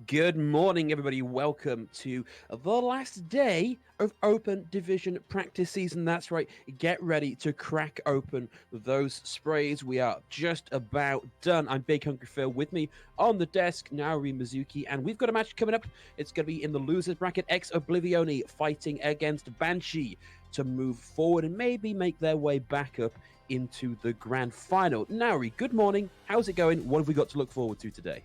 Good morning, everybody. Welcome to the last day of Open Division practice season. That's right. Get ready to crack open those sprays. We are just about done. I'm Big Hungry Phil. With me on the desk, Naori Mizuki, and we've got a match coming up. It's going to be in the losers bracket. Oblivion fighting against Banshee to move forward and maybe make their way back up into the grand final. Naori, good morning. How's it going? What have we got to look forward to today?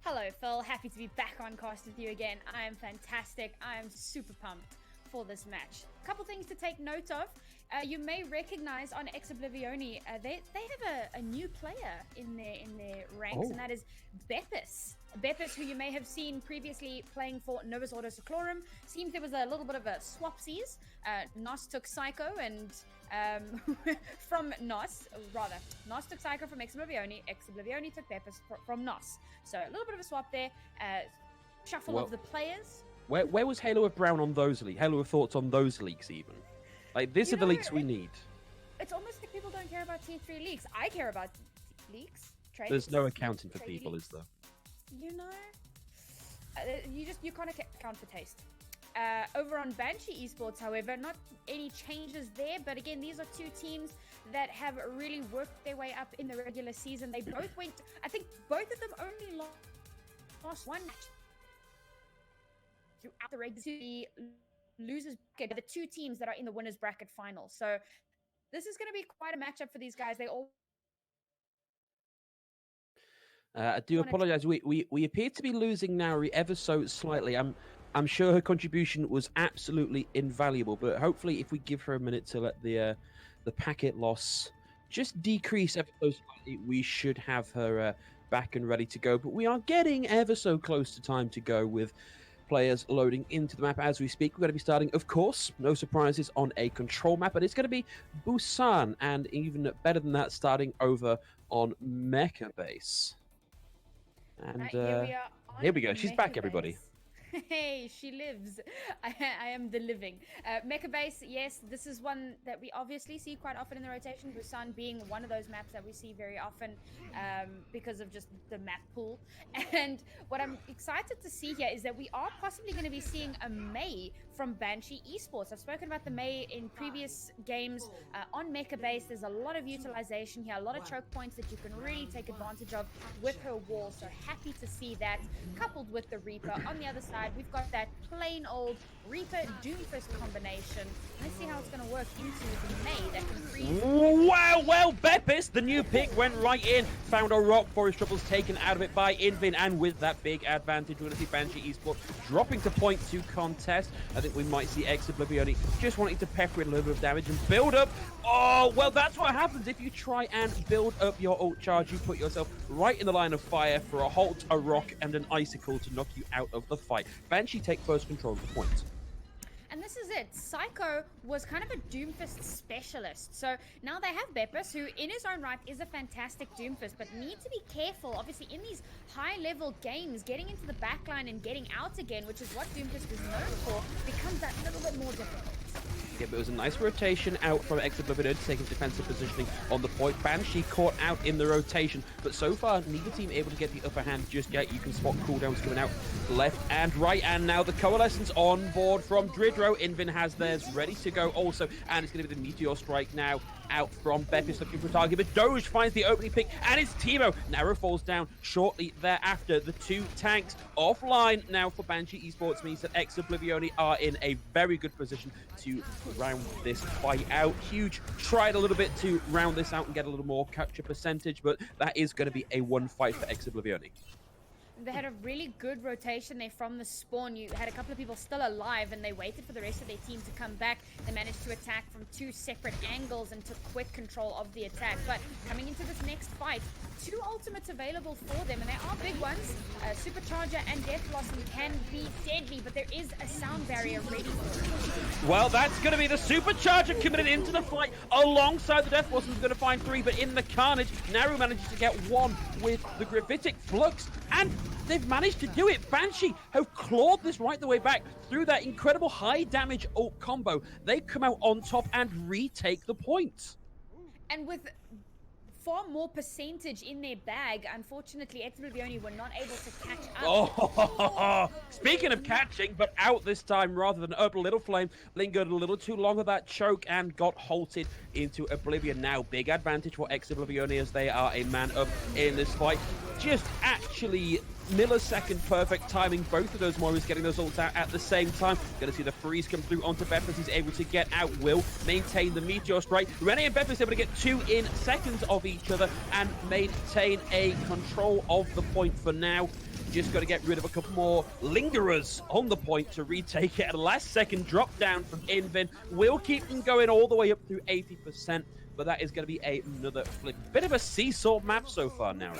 Hello, Phil. Happy to be back on cast with you again. I am fantastic. I am super pumped for this match. A couple things to take note of. You may recognize on Oblivion, they have a new player in their ranks, and that is Beppis. Beppis, who you may have seen previously playing for Novus Ordo Seclorum. Seems there was a little bit of a swapsies. Nos took Psycho and from Nos took Psycho from Oblivion took Beppis from Nos. So a little bit of a swap there. Shuffle of the players. Where was Halo of Brown on those leaks? Halo of Thoughts on those leaks even? Like, these are the leaks we need. It's almost like people don't care about Tier 3 leaks. I care about leaks. Trades, There's no accounting for people, leaks. Is there? You know? You can't account for taste. Over on Banshee esports, however, not any changes there, but again, these are two teams that have really worked their way up in the regular season. They both went, I think both of them only lost one match throughout the regular losers bracket, the two teams that are in the winners bracket final. So this is going to be quite a matchup for these guys. They all I do apologize. We appear to be losing Nauri ever so slightly. I'm sure her contribution was absolutely invaluable, but hopefully if we give her a minute to let the packet loss just decrease ever so slightly, we should have her back and ready to go. But we are getting ever so close to time to go with players loading into the map as we speak. We're going to be starting, of course, no surprises, on a control map, but it's going to be Busan, and even better than that, starting over on Mecha base. And here we go. She's back, everybody. Hey, she lives. I am the living. Mecha base, yes, this is one that we obviously see quite often in the rotation. Busan being one of those maps that we see very often because of just the map pool. And what I'm excited to see here is that we are possibly going to be seeing a May from Banshee esports. I've spoken about the May in previous games on Mecha base. There's a lot of utilization here, a lot of choke points that you can really take advantage of with her wall. So happy to see that, coupled with the Reaper on the other side. We've got that plain old Reaper Doomfist combination. Let's see how it's going to work into the May that can freeze. Wow, well, Beppis, the new pick, went right in, found a rock. Forest Troubles taken out of it by Invin, and with that big advantage, we're going to see Banshee esports dropping to point to contest. I think we might see Oblivion just wanting to pepper in a little bit of damage and build up. Oh, well, that's what happens if you try and build up your ult charge. You put yourself right in the line of fire for a halt, a rock, and an icicle to knock you out of the fight. Banshee take first control of the point. And this is it. Psycho was kind of a Doomfist specialist. So now they have Beppis, who in his own right is a fantastic Doomfist, but need to be careful. Obviously, in these high-level games, getting into the backline and getting out again, which is what Doomfist is known for, becomes that little bit more difficult. Yeah, but it was a nice rotation out from Oblivion, taking defensive positioning on the point. Banshee caught out in the rotation, but so far, neither team able to get the upper hand just yet. You can spot cooldowns coming out left and right, and now the Coalescence on board from Dridro. Invin has theirs ready to go also, and it's going to be the Meteor Strike now out from Beppis looking for a target, but Doge finds the opening pick, and it's Teemo. Narrow falls down shortly thereafter. The two tanks offline now for Banshee esports means that Oblivion are in a very good position to round this fight out. Huge tried a little bit to round this out and get a little more capture percentage, but that is going to be a one fight for Oblivion. They had a really good rotation there from the spawn. You had a couple of people still alive, and they waited for the rest of their team to come back. They managed to attack from two separate angles and took quick control of the attack. But coming into this next fight, two ultimates available for them, and they are big ones. Supercharger and Death Blossom can be deadly, but there is a sound barrier ready for it. Well, that's going to be the Supercharger committed into the fight alongside the Death Blossom's going to find three, but in the carnage, Naru manages to get one with the Gravitic Flux, and they've managed to do it. Banshee have clawed this right the way back through that incredible high damage ult combo. They come out on top and retake the point. And with far more percentage in their bag. Unfortunately, Oblivion were not able to catch up. Oh, speaking of catching, but out this time rather than up. Little Flame lingered a little too long of that choke and got halted into Oblivion. Now, big advantage for Oblivion as they are a man up in this fight. Just actually millisecond perfect timing. Both of those Moiras getting those ults out at the same time. Gonna see the freeze come through onto Beppis. He's able to get out. Will maintain the Meteor Strike. Rene and Beppis able to get 2 in seconds of each other and maintain a control of the point for now. Just got to get rid of a couple more lingerers on the point to retake it. A last second drop down from Invin will keep them going all the way up through 80%, but that is going to be another flip. Bit of a seesaw map so far now.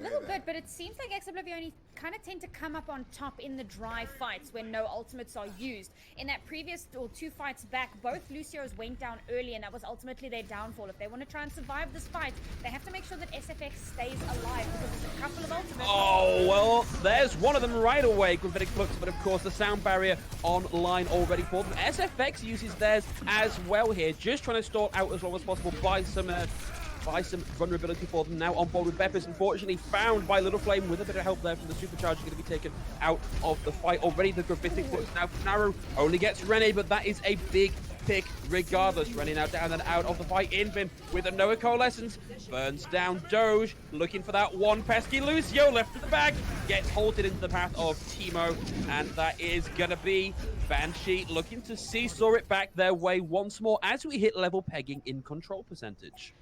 A little bit, but it seems like Oblivion kind of tend to come up on top in the dry fights when no ultimates are used. In that previous or 2 fights back, both Lucio's went down early, and that was ultimately their downfall. If they want to try and survive this fight, they have to make sure that SFX stays alive because there's a couple of ultimates. Oh, well, there's one of them right away. Gravitic Flux, but of course the sound barrier online already for them. SFX uses theirs as well here, just trying to stall out as long as possible by some vulnerability for them. Now on board with Beppis, unfortunately found by Little Flame with a bit of help there from the Supercharger, going to be taken out of the fight already. The Gravitic Flux now Narrow only gets Rene, but that is a big pick regardless. Rene now down and out of the fight. Invin with a Noah Coalescence burns down Doge, looking for that one pesky Lucio left in the bag, gets halted into the path of Teemo, and that is gonna be Banshee looking to seesaw it back their way once more as we hit level pegging in control percentage.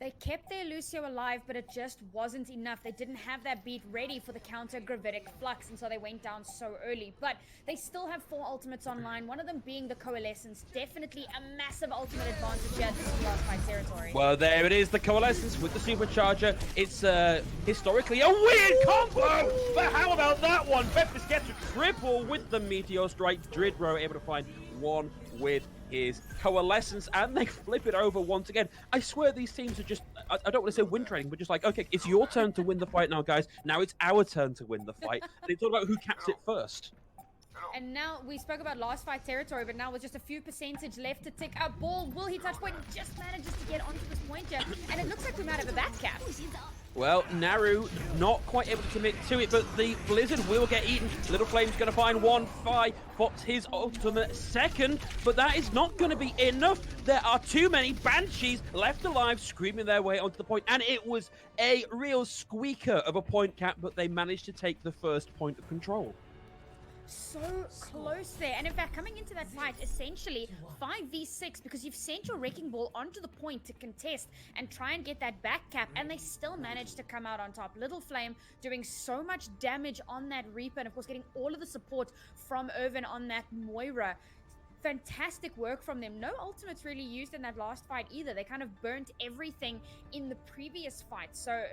They kept their Lucio alive, but it just wasn't enough. They didn't have that beat ready for the counter Gravitic Flux, and so they went down so early. But they still have 4 ultimates online, one of them being the Coalescence. Definitely a massive ultimate advantage here. This is last fight territory. Well, there it is, the Coalescence with the Supercharger. It's historically a weird combo, but how about that one? Beppis gets a triple with the Meteor Strike. Dridro able to find one with his Coalescence, and they flip it over once again. I swear these teams are just, I don't want to say win trading, but just like, okay, it's your turn to win the fight now, guys. Now it's our turn to win the fight. And it's all about who caps it first. And now we spoke about last fight territory, but now with just a few percentage left to tick up. Ball, will he touch point? Just manages to get onto this point here, and it looks like we might have a back cap. Well, Naru not quite able to commit to it, but the Blizzard will get eaten. Little Flame's going to find one. Fi pops his ultimate second, but that is not going to be enough. There are too many Banshees left alive, screaming their way onto the point, and it was a real squeaker of a point cap, but they managed to take the first point of control. So close there, and in fact coming into that fight essentially 5v6 because you've sent your Wrecking Ball onto the point to contest and try and get that back cap, and they still managed to come out on top. Little Flame doing so much damage on that Reaper, and of course getting all of the support from Irvin on that Moira. Fantastic work from them. No ultimates really used in that last fight either. They kind of burnt everything in the previous fight, so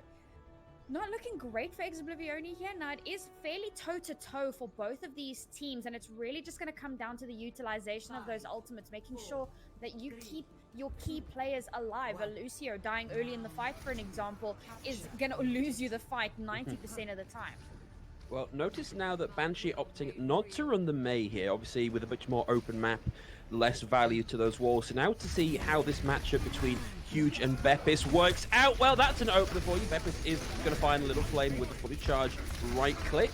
not looking great for Oblivion here. Now, it is fairly toe-to-toe for both of these teams, and it's really just going to come down to the utilization of those ultimates, making sure that you keep your key players alive. A Lucio dying early in the fight, for an example, is going to lose you the fight 90% of the time. Well, notice now that Banshee opting not to run the May here, obviously with a bit more open map, less value to those walls. So now to see how this matchup between Huge and Beppis works out. Well, that's an opener for you. Beppis is going to find Little Flame with a fully charged right click.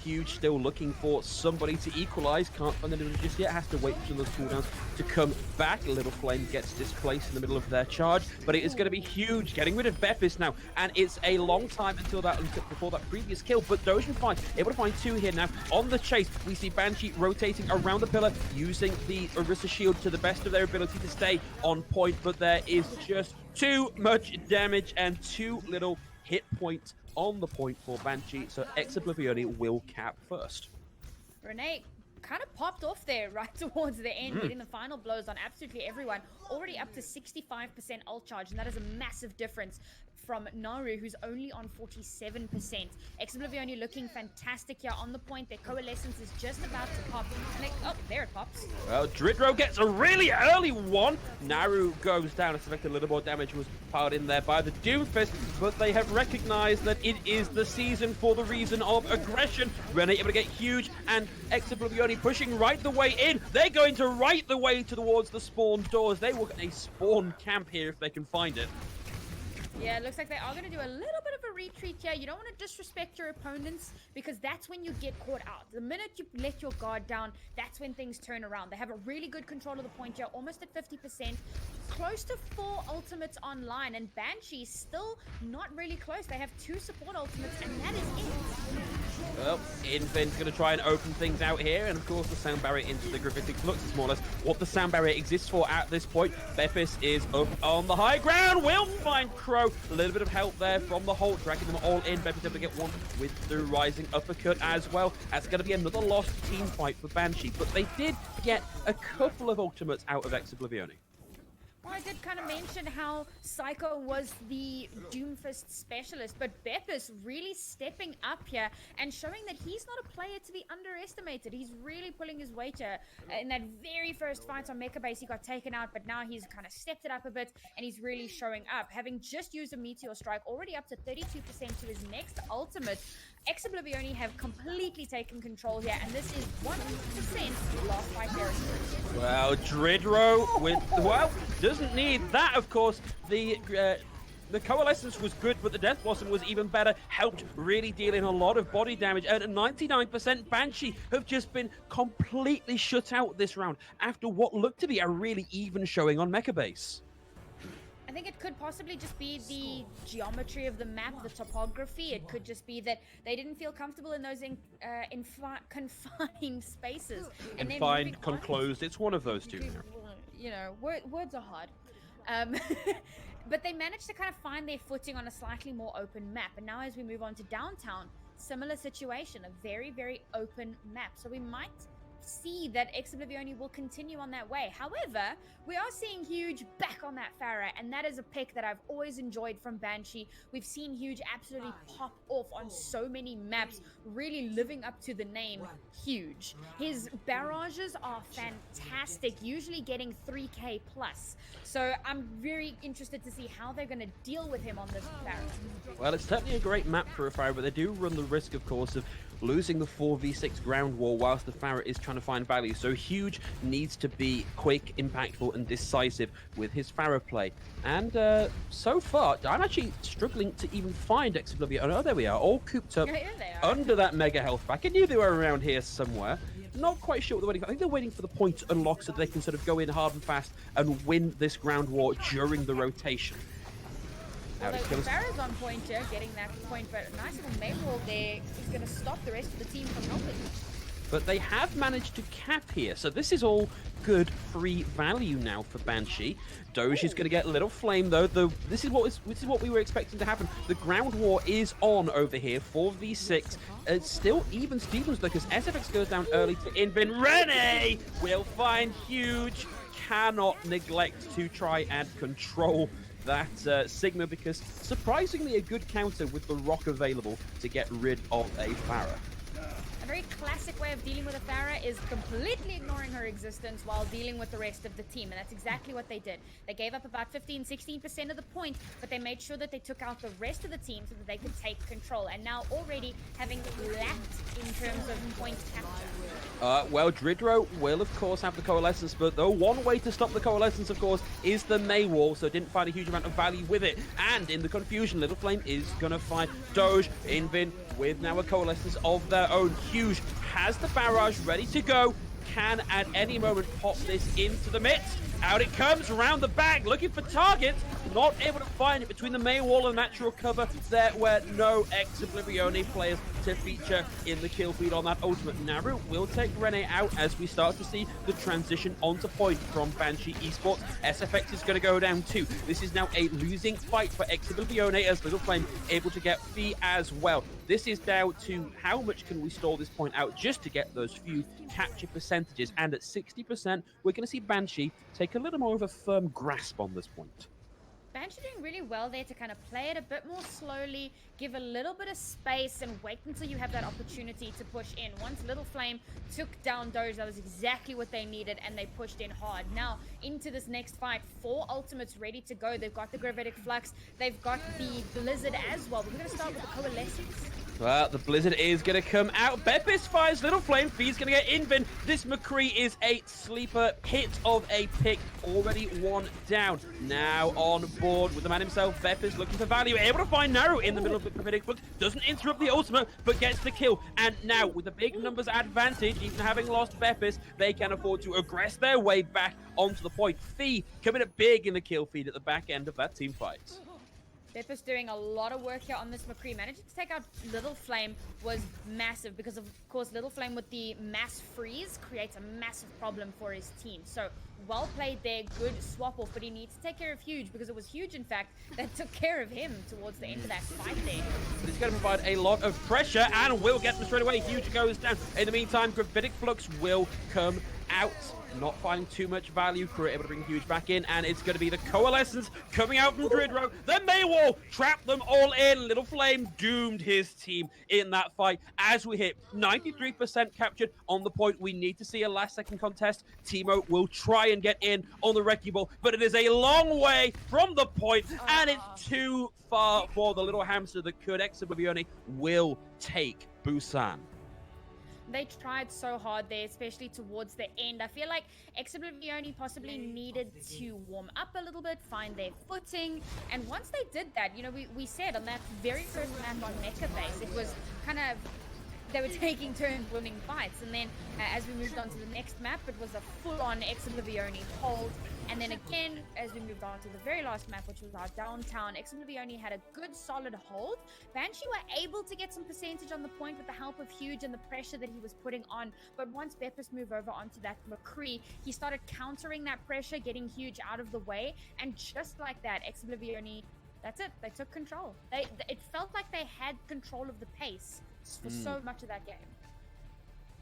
Huge still looking for somebody to equalize. Can't find anyone just yet. Has to wait for those cooldowns to come back. Little Flame gets displaced in the middle of their charge, but it is going to be Huge getting rid of Beppis now, and it's a long time until that before that previous kill. But Dojan Fine able to find 2 here now on the chase. We see Banshee rotating around the pillar, using the Orisa shield to the best of their ability to stay on point, but there is just too much damage and too little hit point on the point for Banshee, so Oblivion will cap first. Renee kind of popped off there right towards the end, getting the final blows on absolutely everyone. Already up to 65% ult charge, and that is a massive difference from Naru, who's only on 47%. Oblivion looking fantastic here on the point. Their Coalescence is just about to pop. Oh, there it pops. Well, Dridro gets a really early one. Naru goes down. I suspect a little more damage was piled in there by the Doomfist, but they have recognized that it is the season for the reason of aggression. Rene able to get Huge, and Oblivion pushing right the way in. They're going to right the way towards the spawn doors. They will get a spawn camp here if they can find it. Yeah, it looks like they are going to do a little bit of a retreat here. You don't want to disrespect your opponents because that's when you get caught out. The minute you let your guard down, that's when things turn around. They have a really good control of the point here, almost at 50%. Close to 4 ultimates online, and Banshee still not really close. They have 2 support ultimates, and that is it. Well, Invin's going to try and open things out here, and of course the sound barrier into the gravitic flux is more or less what the sound barrier exists for at this point. Beppis is up on the high ground, will find Crow. A little bit of help there from the Hulk, dragging them all in. Beppis able to get one with the rising uppercut as well. That's going to be another lost team fight for Banshee, but they did get a couple of ultimates out of Oblivion. Well, I did kind of mention how Psycho was the Doomfist specialist, but Beppis really stepping up here and showing that he's not a player to be underestimated. He's really pulling his weight here. In that very first fight on Mecha Base, he got taken out, but now he's kind of stepped it up a bit, and he's really showing up. Having just used a Meteor Strike, already up to 32% to his next ultimate, Oblivion have completely taken control here, and this is 100% last fight territory. Well, Dridro with, well, doesn't need that, of course. The Coalescence was good, but the Death Blossom was even better, helped really deal in a lot of body damage. And at 99%, Banshee have just been completely shut out this round after what looked to be a really even showing on Mecha Base. I think it could possibly just be the geometry of the map, the topography. It could just be that they didn't feel comfortable in those confined spaces. Confined, conclosed, it's one of those two. You know, words are hard. But they managed to kind of find their footing on a slightly more open map. And now as we move on to downtown, similar situation, a very, very open map. So we might see that Oblivion will continue on that way. However, we are seeing Huge back on that Pharah, and that is a pick that I've always enjoyed from Banshee. We've seen Huge absolutely pop off on so many maps, really living up to the name Huge. His barrages are fantastic, usually getting 3k plus. So I'm very interested to see how they're going to deal with him on this Pharah. Well, it's certainly a great map for a Pharah, but they do run the risk, of course, of losing the 4v6 ground war whilst the Pharah is trying to find value. So Huge needs to be quick, impactful, and decisive with his Pharah play. And so far, I'm actually struggling to even find Oblivion. Oh, there we are, all cooped up under that mega health pack. I knew they were around here somewhere. Not quite sure what they're waiting for. I think they're waiting for the point to unlock so they can sort of go in hard and fast and win this ground war during the rotation. Although Pharah's on point here, getting that point, but a nice little main wall there is going to stop the rest of the team from helping. But they have managed to cap here, so this is all good free value now for Banshee. Doge is going to get a little flame though. This is what we were expecting to happen. The ground war is on over here, 4v6. It's still even Stevens though, because SFX goes down early to Invin. Rene will find Huge. Cannot neglect to try and control that Sigma, because surprisingly a good counter with the rock available to get rid of a Pharah. A very classic way of dealing with a Pharah is completely ignoring her existence while dealing with the rest of the team, and that's exactly what they did. They gave up about 15-16% of the point, but they made sure that they took out the rest of the team so that they could take control, and now already having lacked in terms of point capture. Well, Dridro will of course have the Coalescence, but the one way to stop the Coalescence, of course, is the May Wall, so didn't find a huge amount of value with it. And in the confusion, Little Flame is gonna find Doge. Invin with now a Coalescence of their own. Huge has the barrage ready to go, can at any moment pop this into the midst. Out it comes, around the back, looking for targets, not able to find it between the main wall and natural cover. There were no Oblivion players to feature in the kill feed on that ultimate. Naru will take Rene out as we start to see the transition onto point from Banshee Esports. SFX is going to go down too. This is now a losing fight for Oblivion as Little Flame able to get Fee as well. This is down to how much can we stall this point out just to get those few capture percentages. And at 60%, we're going to see Banshee take a little more of a firm grasp on this point. Banshee doing really well there to kind of play it a bit more slowly, give a little bit of space, and wait until you have that opportunity to push in. Once Little Flame took down Doge, that was exactly what they needed, and they pushed in hard. Now, into this next fight, 4 ultimates ready to go. They've got the Gravitic Flux, they've got the Blizzard as well. We're going to start with the Coalescence. Well, the Blizzard is going to come out. Beppis fires Little Flame. Fee's going to get Invin. This McCree is a sleeper hit of a pick. Already one down. Now on board. board with the man himself. Bep is looking for value, able to find Naru in the middle of the Gravitic Flux, doesn't interrupt the ultimate, but gets the kill. And now, with the big numbers advantage, even having lost Bepis, they can afford to aggress their way back onto the point. Fee coming up big in the kill feed at the back end of that team fight. Bepis doing a lot of work here on this McCree. Managing to take out Little Flame was massive because, of course, Little Flame with the mass freeze creates a massive problem for his team. So, well played there, good swap off, but he needs to take care of Huge because it was Huge, in fact, that took care of him towards the end of that fight there. But he's going to provide a lot of pressure and will get them straight away. Huge goes down. In the meantime, Gravitic Flux will come out. Not finding too much value. Crew able to bring Huge back in, and it's going to be the Coalescence coming out from Grid Row. The Maywall trapped them all in. Little Flame doomed his team in that fight. As we hit 93% captured on the point, we need to see a last-second contest. Teemo will try and get in on the Wrecking Ball, but it is a long way from the point, and it's too far for the little hamster that could Oblivion will take Busan. They tried so hard there, especially towards the end. I feel like Oblivion possibly needed to warm up a little bit, find their footing. And once they did that, you know, we said on that very first map on Mecha base, it was kind of, they were taking turns winning fights. And then as we moved on to the next map, it was a full-on Oblivion hold. And then again, as we moved on to the very last map, which was our downtown, Oblivion had a good solid hold. Banshee were able to get some percentage on the point with the help of Huge and the pressure that he was putting on. But once Bepis moved over onto that McCree, he started countering that pressure, getting Huge out of the way. And just like that, Oblivion, that's it. They took control. It felt like they had control of the pace for so much of that game.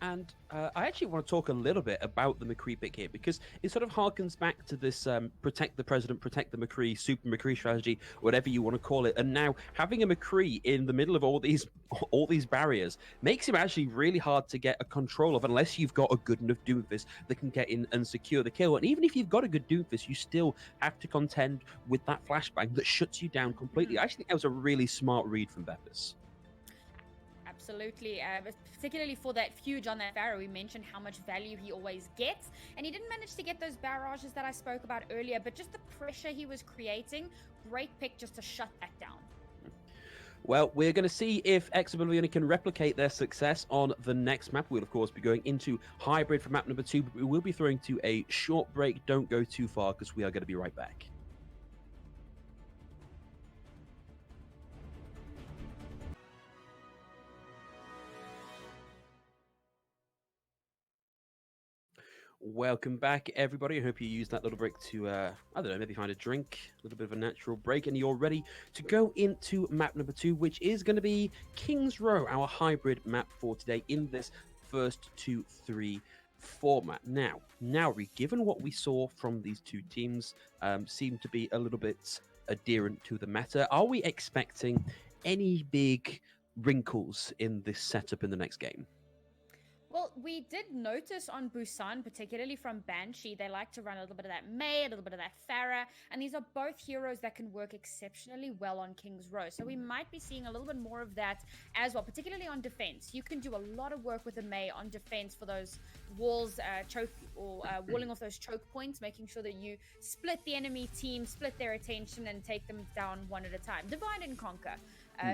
And I actually want to talk a little bit about the McCree pick here, because it sort of harkens back to this protect the president, protect the McCree, super McCree strategy, whatever you want to call it. And now having a McCree in the middle of all these barriers makes him actually really hard to get a control of, unless you've got a good enough Doomfist that can get in and secure the kill. And even if you've got a good Doomfist, you still have to contend with that flashbang that shuts you down completely. I actually think that was a really smart read from Bepis. Absolutely, particularly for that Huge on that Barrow. We mentioned how much value he always gets, and he didn't manage to get those barrages that I spoke about earlier, but just the pressure he was creating, great pick just to shut that down. Well, we're going to see if Oblivion can replicate their success on the next map. We'll, of course, be going into Hybrid for map number 2, but we will be throwing to a short break. Don't go too far, because we are going to be right back. Welcome back, everybody. I hope you used that little break to, I don't know, maybe find a drink, a little bit of a natural break, and you're ready to go into map number 2, which is going to be King's Row, our hybrid map for today in this first 2-3 format. Now, Nauri, given what we saw from these two teams, seem to be a little bit adherent to the meta, are we expecting any big wrinkles in this setup in the next game? Well, we did notice on Busan, particularly from Banshee, they like to run a little bit of that Mei, a little bit of that Pharah, and these are both heroes that can work exceptionally well on King's Row. So we might be seeing a little bit more of that as well, particularly on defense. You can do a lot of work with the Mei on defense for those walls, walling off those choke points, making sure that you split the enemy team, split their attention, and take them down one at a time. Divide and conquer.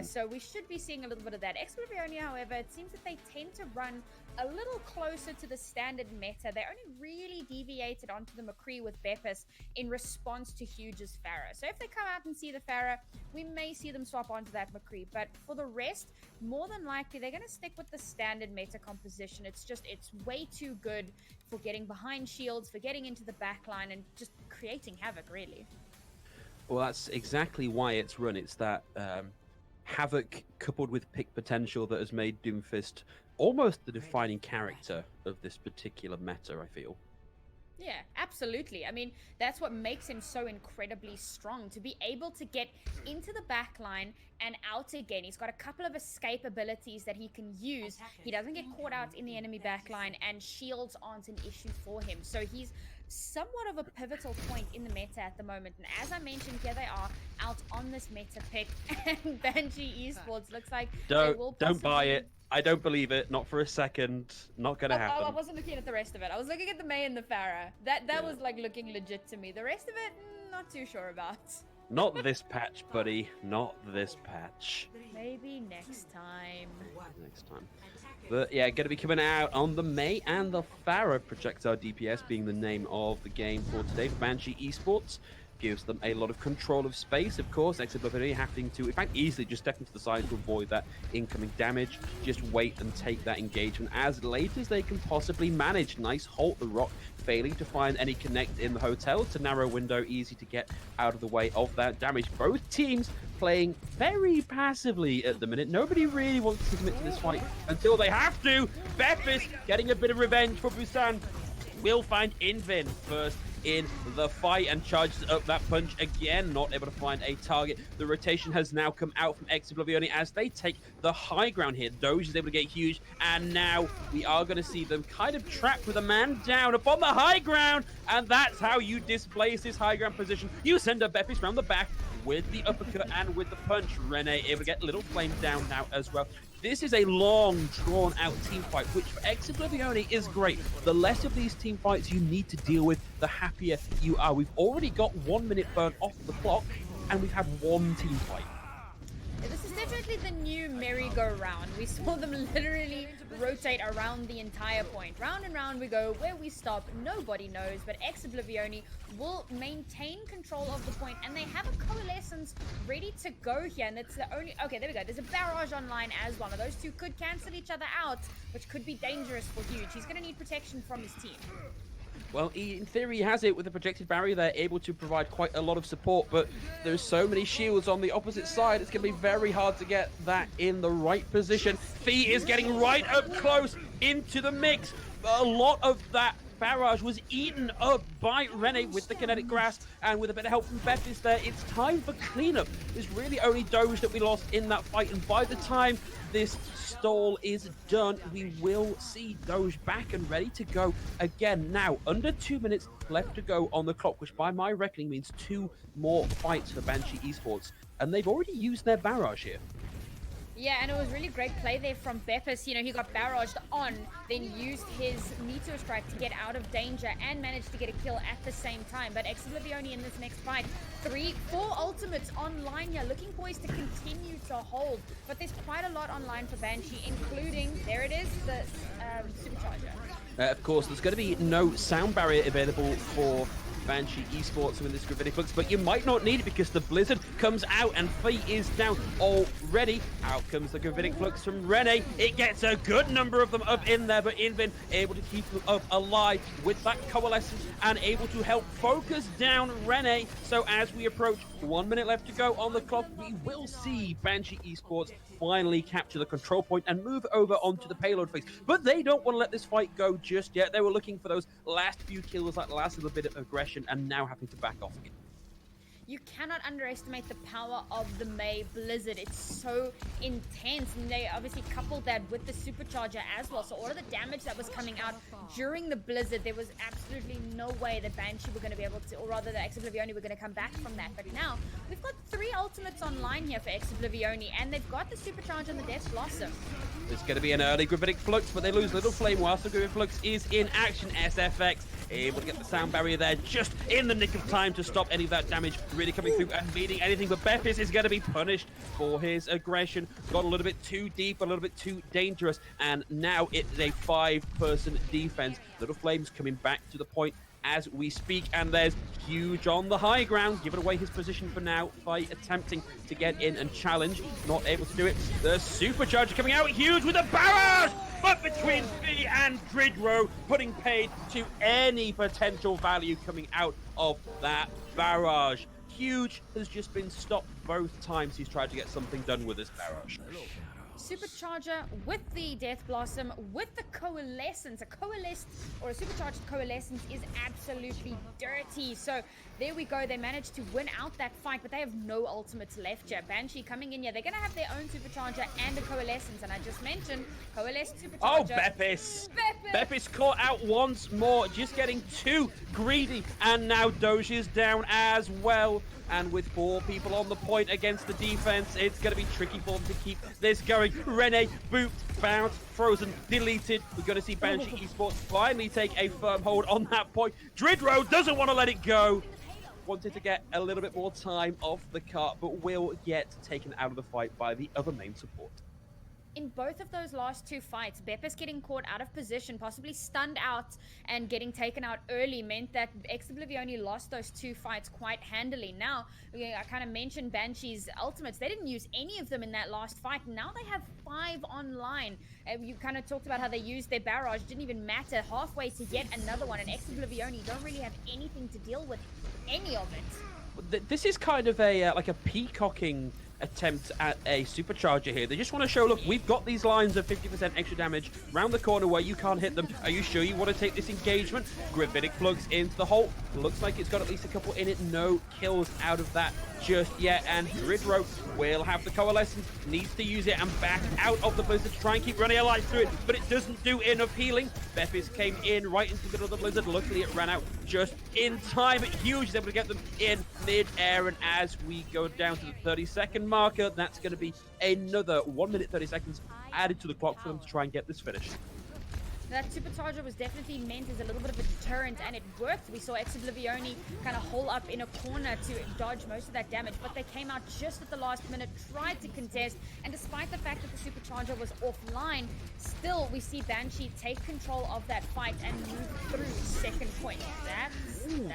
So we should be seeing a little bit of that. Oblivion, however, it seems that they tend to run a little closer to the standard meta. They only really deviated onto the McCree with Bepis in response to Huge's Pharah. So if they come out and see the Pharah, we may see them swap onto that McCree. But for the rest, more than likely, they're going to stick with the standard meta composition. It's way too good for getting behind shields, for getting into the backline, and just creating havoc, really. Well, that's exactly why it's run. It's that havoc coupled with pick potential that has made Doomfist almost the defining character of this particular meta, I feel. Yeah, absolutely. I mean, that's what makes him so incredibly strong, to be able to get into the back line and out again. He's got a couple of escape abilities that he can use. He doesn't get caught out in the enemy back line, and shields aren't an issue for him. So he's somewhat of a pivotal point in the meta at the moment. And as I mentioned, here they are out on this meta pick, and Banshee Esports looks like don't buy it. I don't believe it. Not for a second. Not gonna happen. I wasn't looking at the rest of it. I was looking at the Mei and the Pharah. That was like looking legit to me. The rest of it, not too sure about. Not this patch, buddy. Not this patch. Maybe next time. Next time. But yeah, going to be coming out on the May and the Pharaoh projectile DPS being the name of the game for today for Banshee Esports. Gives them a lot of control of space, of course. Oblivion having to, in fact, easily just step into the side to avoid that incoming damage. Just wait and take that engagement as late as they can possibly manage. Nice halt the rock, failing to find any connect in the hotel. It's a narrow window, easy to get out of the way of that damage. Both teams playing very passively at the minute. Nobody really wants to commit to this fight until they have to. Beppis getting a bit of revenge for Busan. Will find Invin first in the fight and charges up that punch again, not able to find a target. The rotation has now come out from Oblivion as they take the high ground here. Doge is able to get huge, and now we are going to see them kind of trapped with a man down upon the high ground, and that's how you displace this high ground position. You send a Beppis round the back with the uppercut and with the punch. Rene able to get Little Flame down now as well. This is a long, drawn-out team fight, which for Oblivion is great. The less of these team fights you need to deal with, the happier you are. We've already got 1 minute burn off the clock, and we've had one team fight. This is definitely the new merry-go-round. We saw them literally rotate around the entire point. Round and round we go. Where we stop, nobody knows, but Oblivion will maintain control of the point, and they have a coalescence ready to go here, and it's the only... Okay, there we go. There's a barrage online as well. Now, those two could cancel each other out, which could be dangerous for Huge. He's going to need protection from his team. Well, in theory, he has it with the projected barrier. They're able to provide quite a lot of support, but there's so many shields on the opposite side. It's going to be very hard to get that in the right position. Fee is getting right up close into the mix. A lot of that barrage was eaten up by Rene with the kinetic grasp, and with a bit of help from Beppis there, it's time for cleanup. There's really only Doge that we lost in that fight, and by the time this stall is done, we will see Doge back and ready to go again. Now, under 2 minutes left to go on the clock, which by my reckoning means 2 more fights for Banshee Esports, and they've already used their barrage here. Yeah, and it was really great play there from Beppis. You know, he got barraged on, then used his meteor strike to get out of danger and managed to get a kill at the same time. But Oblivion in this next fight, 4 ultimates online here, looking poised to continue to hold. But there's quite a lot online for Banshee, including, there it is, the supercharger. Of course, there's going to be no sound barrier available for Banshee Esports with this Gravitic Flux, but you might not need it because the Blizzard comes out and Fee is down already. Out comes the Gravitic Flux from Rene. It gets a good number of them up in there, but Invin able to keep them up alive with that coalescence and able to help focus down Rene. So as we approach 1 minute left to go on the clock, we will see Banshee Esports finally capture the control point and move over onto the payload phase. But they don't want to let this fight go just yet. They were looking for those last few kills, that last little bit of aggression, and now having to back off again. You cannot underestimate the power of the May Blizzard. It's so intense, and they obviously coupled that with the supercharger as well. So all of the damage that was coming out during the Blizzard, there was absolutely no way that Banshee were going to be able to, or rather the Oblivion were going to come back from that. But now we've got 3 ultimates online here for Oblivion, and they've got the supercharger and the Death Blossom. It's going to be an early Gravitic Flux, but they lose Little Flame whilst the Gravitic Flux is in action. SFX able to get the sound barrier there just in the nick of time to stop any of that damage really coming through and meaning anything. But Beppis is going to be punished for his aggression. Got a little bit too deep, a little bit too dangerous, and now it's a 5-person defense. Little Flame's coming back to the point as we speak, and there's Huge on the high ground, giving away his position for now by attempting to get in and challenge. Not able to do it. The supercharger coming out, Huge with a barrage, but between Fee and Dridro, putting paid to any potential value coming out of that barrage. Huge has just been stopped both times he's tried to get something done with this barrage. Supercharger with the Death Blossom, with the Coalescence. A coalesced or a supercharged Coalescence is absolutely dirty. So there we go. They managed to win out that fight, but they have no ultimates left here. Banshee coming in here. They're going to have their own supercharger and a Coalescence. And I just mentioned Coalesced supercharger. Oh, Beppis! Beppis caught out once more, just getting too greedy. And now Doge is down as well. And with 4 people on the point against the defense, it's going to be tricky for them to keep this going. Rene, booped, bounced, frozen, deleted. We're going to see Banshee Esports finally take a firm hold on that point. Dridro doesn't want to let it go. wanted to get a little bit more time off the cart, but will get taken out of the fight by the other main support. In both of those last two fights, Beppis getting caught out of position, possibly stunned out and getting taken out early, meant that Oblivion lost those two fights quite handily. Now, I kind of mentioned Banshee's ultimates. They didn't use any of them in that last fight. Now they have 5 online. You kind of talked about how they used their barrage. Didn't even matter. Halfway to yet another one. And Oblivion don't really have anything to deal with any of it. This is kind of a like a peacocking attempt at a supercharger here. They just want to show, look, we've got these lines of 50% extra damage round the corner where you can't hit them. Are you sure you want to take this engagement? Gravitic plugs into the hole. Looks like it's got at least a couple in it. No kills out of that just yet. And Hydro will have the coalescence, needs to use it and back out of the blizzard to try and keep running alive through it, but it doesn't do enough healing. Beppis came in right into the middle of the blizzard. Luckily it ran out just in time. Huge is able to get them in mid-air, and as we go down to the 30-second marker, that's going to be another 1 minute 30 seconds added to the clock for them to try and get this finished. That supercharger was definitely meant as a little bit of a deterrent, and it worked. We saw Oblivion kind of hole up in a corner to dodge most of that damage, but they came out just at the last minute, tried to contest, and despite the fact that the supercharger was offline, still we see Banshee take control of that fight and move through second point.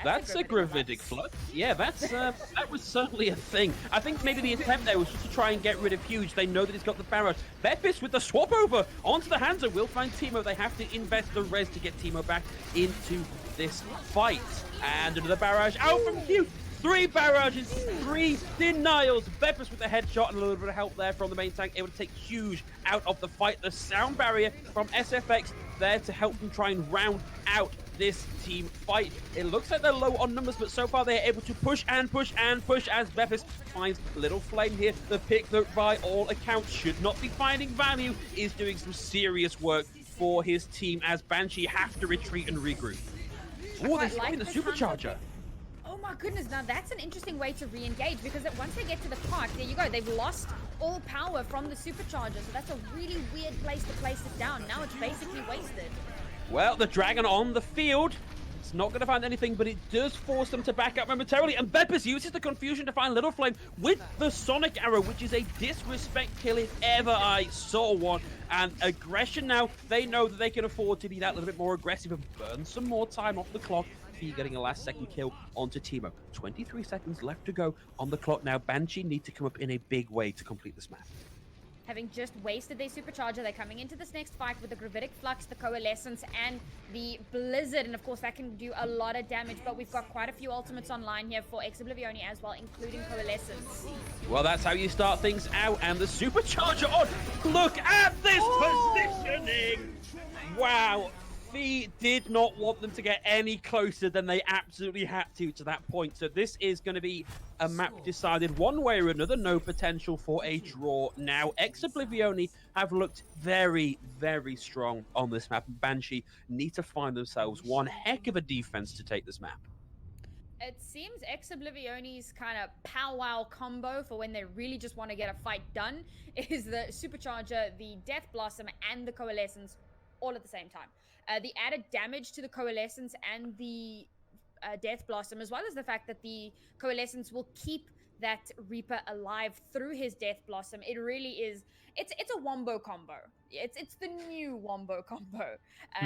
That's a gravitic flood. Yeah, that's that was certainly a thing. I think maybe the attempt there was just to try and get rid of Huge. They know that he's got the barrage. Beppis with the swap over onto the Hanzo will find Teemo. They have to invest the res to get Teemo back into this fight. And another barrage out from Huge. 3 barrages, 3 denials. Beppis with the headshot and a little bit of help there from the main tank, able to take Huge out of the fight. The sound barrier from SFX there to help them try and round out this team fight. It looks like they're low on numbers, but so far they're able to push and push and push as Beppis finds Little Flame here. The pick that by all accounts should not be finding value is doing some serious work for his team as Banshee have to retreat and regroup. Oh, they're throwing the supercharger. Oh my goodness, now that's an interesting way to re-engage, because once they get to the cart, there you go, they've lost all power from the supercharger, so that's a really weird place to place it down. Now it's basically wasted. Well, the Dragon on the field. It's not going to find anything, but it does force them to back up momentarily. And Beppis uses the confusion to find Little Flame with the Sonic Arrow, which is a disrespect kill if ever I saw one. And aggression now, they know that they can afford to be that little bit more aggressive and burn some more time off the clock. Getting a last second kill onto Teemo. 23 seconds left to go on the clock now. Banshee need to come up in a big way to complete this map. Having just wasted their supercharger, they're coming into this next fight with the Gravitic Flux, the Coalescence, and the Blizzard. And of course, that can do a lot of damage, but we've got quite a few ultimates online here for Oblivion as well, including Coalescence. Well, that's how you start things out, and the supercharger on. Look at this positioning! Wow. Fee did not want them to get any closer than they absolutely had to that point. So this is going to be a map decided one way or another. No potential for a draw now. Oblivion have looked very, very strong on this map. Banshee need to find themselves one heck of a defense to take this map. It seems Oblivion's kind of powwow combo for when they really just want to get a fight done is the Supercharger, the Death Blossom, and the Coalescence all at the same time. The added damage to the Coalescence and the Death Blossom, as well as the fact that the Coalescence will keep that Reaper alive through his Death Blossom. It really is, it's a wombo combo. It's the new wombo combo.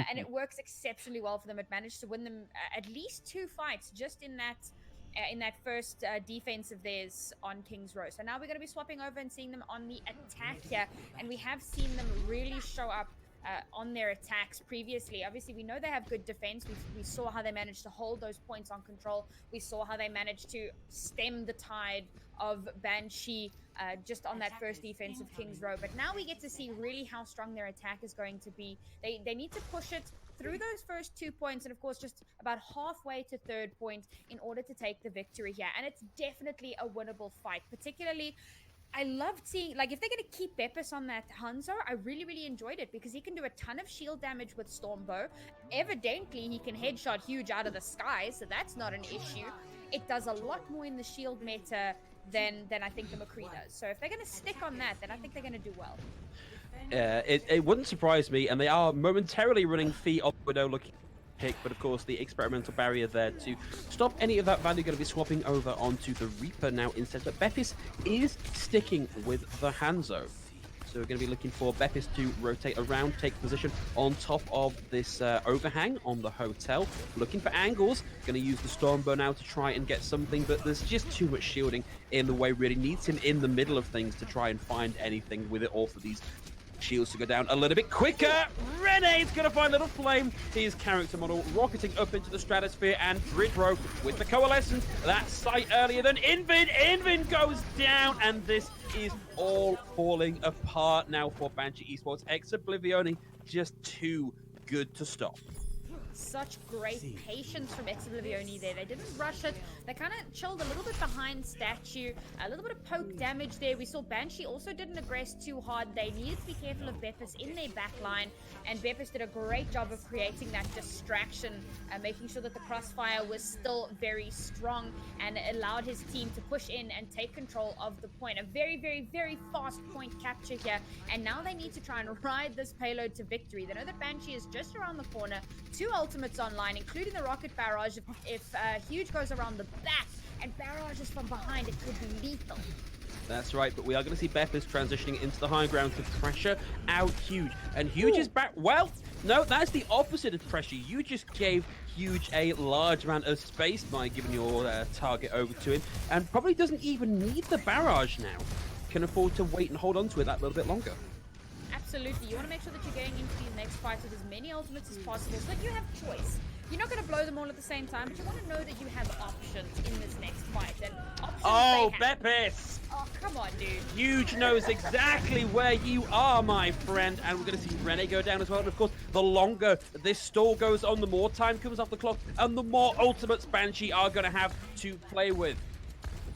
And it works exceptionally well for them. It managed to win them at least 2 fights just in that first defense of theirs on King's Row. So now we're going to be swapping over and seeing them on the attack here. And we have seen them really show up on their attacks previously. Obviously, we know they have good defense. We saw how they managed to hold those points on control. We saw how they managed to stem the tide of Banshee just on that first defense of King's Row. But now we get to see really how strong their attack is going to be. They need to push it through those first 2 points and, of course, just about halfway to 3rd point in order to take the victory here. And it's definitely a winnable fight, particularly I loved seeing, like, if they're going to keep Beppis on that Hanzo, I really, really enjoyed it because he can do a ton of shield damage with Stormbow. Evidently, he can headshot Huge out of the sky, so that's not an issue. It does a lot more in the shield meta than I think the McCree does. So if they're going to stick on that, then I think they're going to do well. It wouldn't surprise me, and they are momentarily running Fee on Widow looking pick, but of course the experimental barrier there to stop any of that value going to be swapping over onto the Reaper now instead. But Beppis is sticking with the Hanzo. So we're going to be looking for Beppis to rotate around, take position on top of this overhang on the hotel. Looking for angles. Going to use the Stormbow now to try and get something, but there's just too much shielding in the way. Really needs him in the middle of things to try and find anything with it, all for these shields to go down a little bit quicker. Rene's going to find Little Flame. His character model rocketing up into the stratosphere, and Dridro with the Coalescent. That sight earlier than Invin. Invin goes down, and this is all falling apart now for Banshee Esports. Oblivion just too good to stop. Such great patience from Oblivion there. They didn't rush it. They kind of chilled a little bit behind Statue. A little bit of poke damage there. We saw Banshee also didn't aggress too hard. They needed to be careful of Beppis in their back line. And Beppis did a great job of creating that distraction, making sure that the crossfire was still very strong and allowed his team to push in and take control of the point. A very, very, very fast point capture here. And now they need to try and ride this payload to victory. They know that Banshee is just around the corner. 2 ultimates online, including the rocket barrage. If Huge goes around the back and barrages from behind, it could be lethal. That's right, but we are going to see Beppis transitioning into the high ground to pressure out Huge. And Huge is back. Well, no, that's the opposite of pressure. You just gave Huge a large amount of space by giving your target over to him, and probably doesn't even need the barrage now. Can afford to wait and hold on to it that little bit longer. Absolutely. You want to make sure that you're going into these next fights with as many ultimates as possible so that you have choice. You're not going to blow them all at the same time, but you want to know that you have options in this next fight. And options Beppis! Oh, come on, dude. Huge knows exactly where you are, my friend. And we're going to see Rene go down as well. And of course, the longer this stall goes on, the more time comes off the clock, and the more ultimates Banshee are going to have to play with.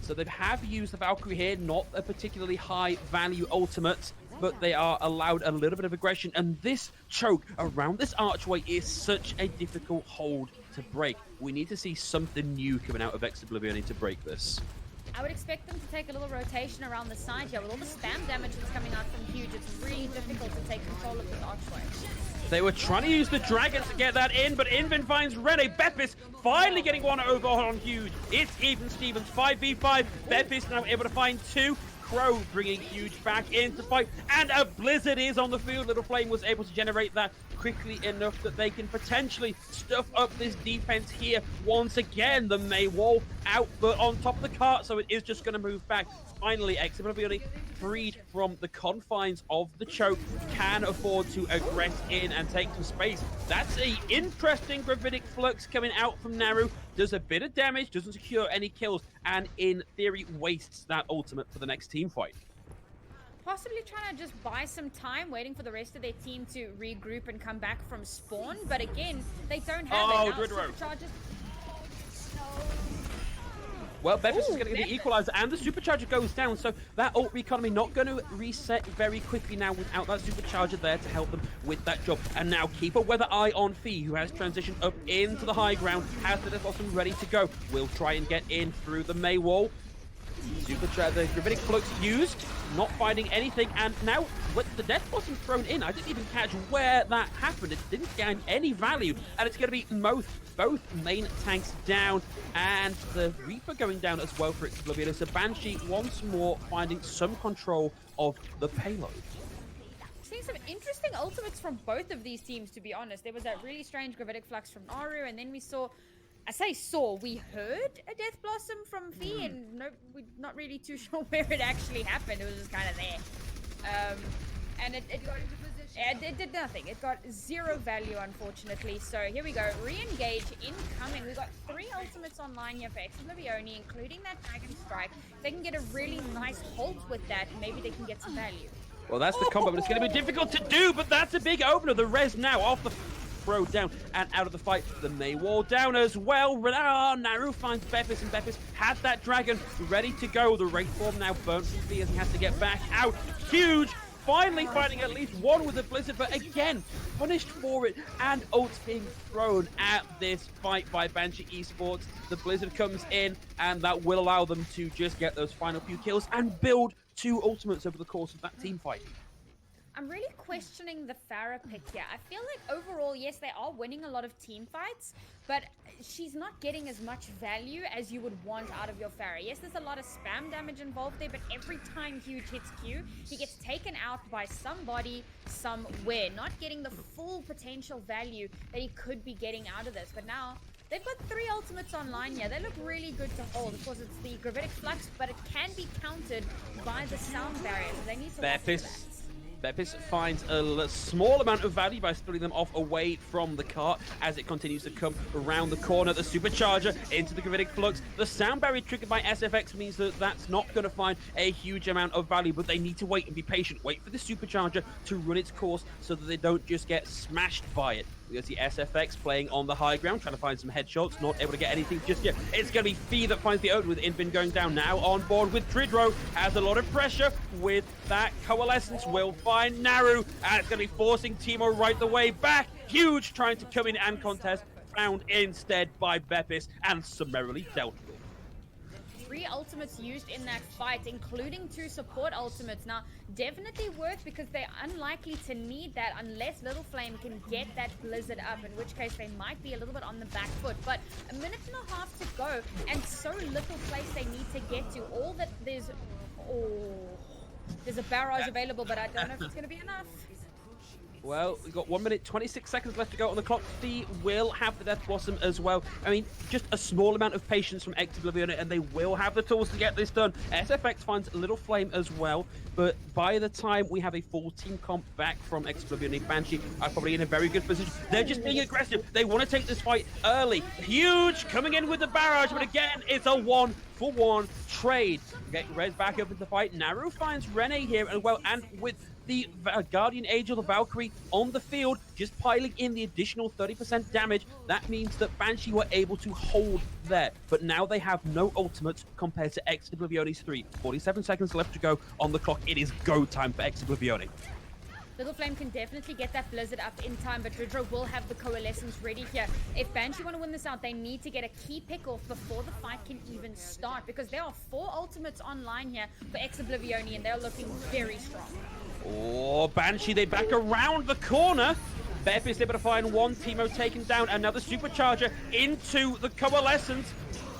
So they have used the Valkyrie here, not a particularly high value ultimate, but they are allowed a little bit of aggression, and this choke around this archway is such a difficult hold to break. We need to see something new coming out of Oblivion to break this. I would expect them to take a little rotation around the side here. With all the spam damage that's coming out from Huge, it's really difficult to take control of this archway. They were trying to use the dragons to get that in, but Invin finds Rene. Beppis finally getting one over on Huge. It's even Stevens, 5v5. Beppis now able to find 2. Crow bringing Huge back into fight, and a blizzard is on the field. Little Flame was able to generate that quickly enough that they can potentially stuff up this defense here. Once again, the May wall out, but on top of the cart, so it is just going to move back. Finally, Oblivion, freed from the confines of the choke, can afford to aggress in and take some space. That's an interesting gravitic flux coming out from Naru. Does a bit of damage, doesn't secure any kills, and in theory wastes that ultimate for the next team fight. Possibly trying to just buy some time, waiting for the rest of their team to regroup and come back from spawn. But again, they don't have it. Dridro. Superchargers. Well, Beppis is going to get the equalizer, and the supercharger goes down, so that ult economy not going to reset very quickly now without that supercharger there to help them with that job. And now keep a weather eye on Fee, who has transitioned up into the high ground, has the Death Blossom ready to go. Will try and get in through the May wall. Supercharger, the gravitic flux used, not finding anything, and now with the Death Blossom thrown in, I didn't even catch where that happened. It didn't gain any value, and it's going to be both main tanks down, and the Reaper going down as well for Oblivion. So Banshee once more finding some control of the payload. Seeing some interesting ultimates from both of these teams, to be honest. There was that really strange gravitic flux from Naru, and then we saw, we heard a Death Blossom from Fee, and no, we're not really too sure where it actually happened. It was just kind of there. And it got into position. It did nothing. It got 0 value, unfortunately. So here we go. Re-engage incoming. We've got 3 ultimates online here for Oblivion, including that Dragon Strike. They can get a really nice ult with that. Maybe they can get some value. Well, that's the combo, but it's going to be difficult to do, but that's a big opener. The res now off the throw down and out of the fight. The May wall down as well. Naru finds Beppis, and Beppis had that dragon ready to go. The Wraith form now burnt from Fee as he has to get back out. Huge! Finally finding at least one with a blizzard, but again, punished for it, and ults being thrown at this fight by Banshee Esports. The blizzard comes in, and that will allow them to just get those final few kills and build 2 ultimates over the course of that team fight. I'm really questioning the Farah pick here. I feel like overall, yes, they are winning a lot of team fights, but she's not getting as much value as you would want out of your Farah. Yes, there's a lot of spam damage involved there, but every time Huge hits Q, he gets taken out by somebody somewhere, not getting the full potential value that he could be getting out of this. But now, they've got 3 ultimates online here. They look really good to hold. Of course, it's the Gravitic Flux, but it can be countered by the sound barrier, so they need to watch for that. Beppis finds a small amount of value by splitting them off away from the cart as it continues to come around the corner. The Supercharger into the Gravitic Flux. The sound barrier triggered by SFX means that that's not going to find a huge amount of value, but they need to wait and be patient. Wait for the Supercharger to run its course so that they don't just get smashed by it. We got the SFX playing on the high ground, trying to find some headshots, not able to get anything just yet. It's going to be Fee that finds the Odin with Infin going down now on board with Tridro. Has a lot of pressure with that Coalescence. Will find Naru, and it's going to be forcing Teemo right the way back. Huge trying to come in and contest, found instead by Beppis and summarily dealt with. 3 ultimates used in that fight, including 2 support ultimates. Now, definitely worth because they're unlikely to need that unless Little Flame can get that Blizzard up, in which case they might be a little bit on the back foot. But a minute and a half to go, and so little place they need to get to. All that there's a barrage available, but I don't know if it's going to be enough. Well, we've got 1 minute, 26 seconds left to go on the clock. Fee will have the Death Blossom as well. I mean, just a small amount of patience from Oblivion, and they will have the tools to get this done. SFX finds Little Flame as well, but by the time we have a full team comp back from Oblivion and Banshee, are probably in a very good position. They're just being aggressive. They want to take this fight early. Huge coming in with the barrage, but again, it's a 1-for-1 trade. Getting Rez back up into the fight. Naru finds Rene here as well, and with the Guardian Angel, the Valkyrie, on the field, just piling in the additional 30% damage. That means that Banshee were able to hold there. But now they have no ultimates compared to Oblivion's 3. 47 seconds left to go on the clock. It is go time for Oblivion. Little Flame can definitely get that Blizzard up in time, but Ridro will have the Coalescence ready here. If Banshee want to win this out, they need to get a key pick-off before the fight can even start, because there are 4 ultimates online here for Oblivion, and they're looking very strong. Oh, Banshee, they back around the corner. Bepp is able to find one. Teemo taken down. Another Supercharger into the Coalescence.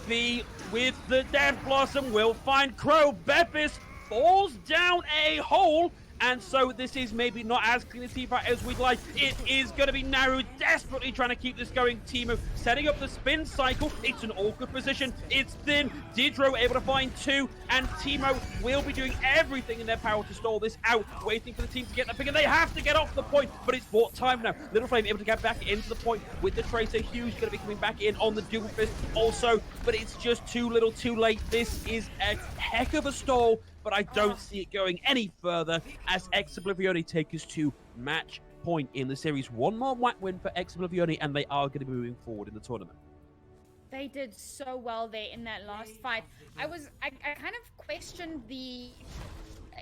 The with the Death Blossom will find Crow. Beppis falls down a hole. And so this is maybe not as clean a team fight as we'd like. It is going to be Naru desperately trying to keep this going. Teemo setting up the spin cycle. It's an awkward position. It's thin. Didro able to find 2. And Teemo will be doing everything in their power to stall this out. Waiting for the team to get the pick. And they have to get off the point. But it's bought time now. Little Flame able to get back into the point with the Tracer. Huge going to be coming back in on the Dual Fist also. But it's just too little too late. This is a heck of a stall. But I don't see it going any further as Oblivion take us to match point in the series. One more whack win for Oblivion, and they are going to be moving forward in the tournament. They did so well there in that last fight. I kind of questioned the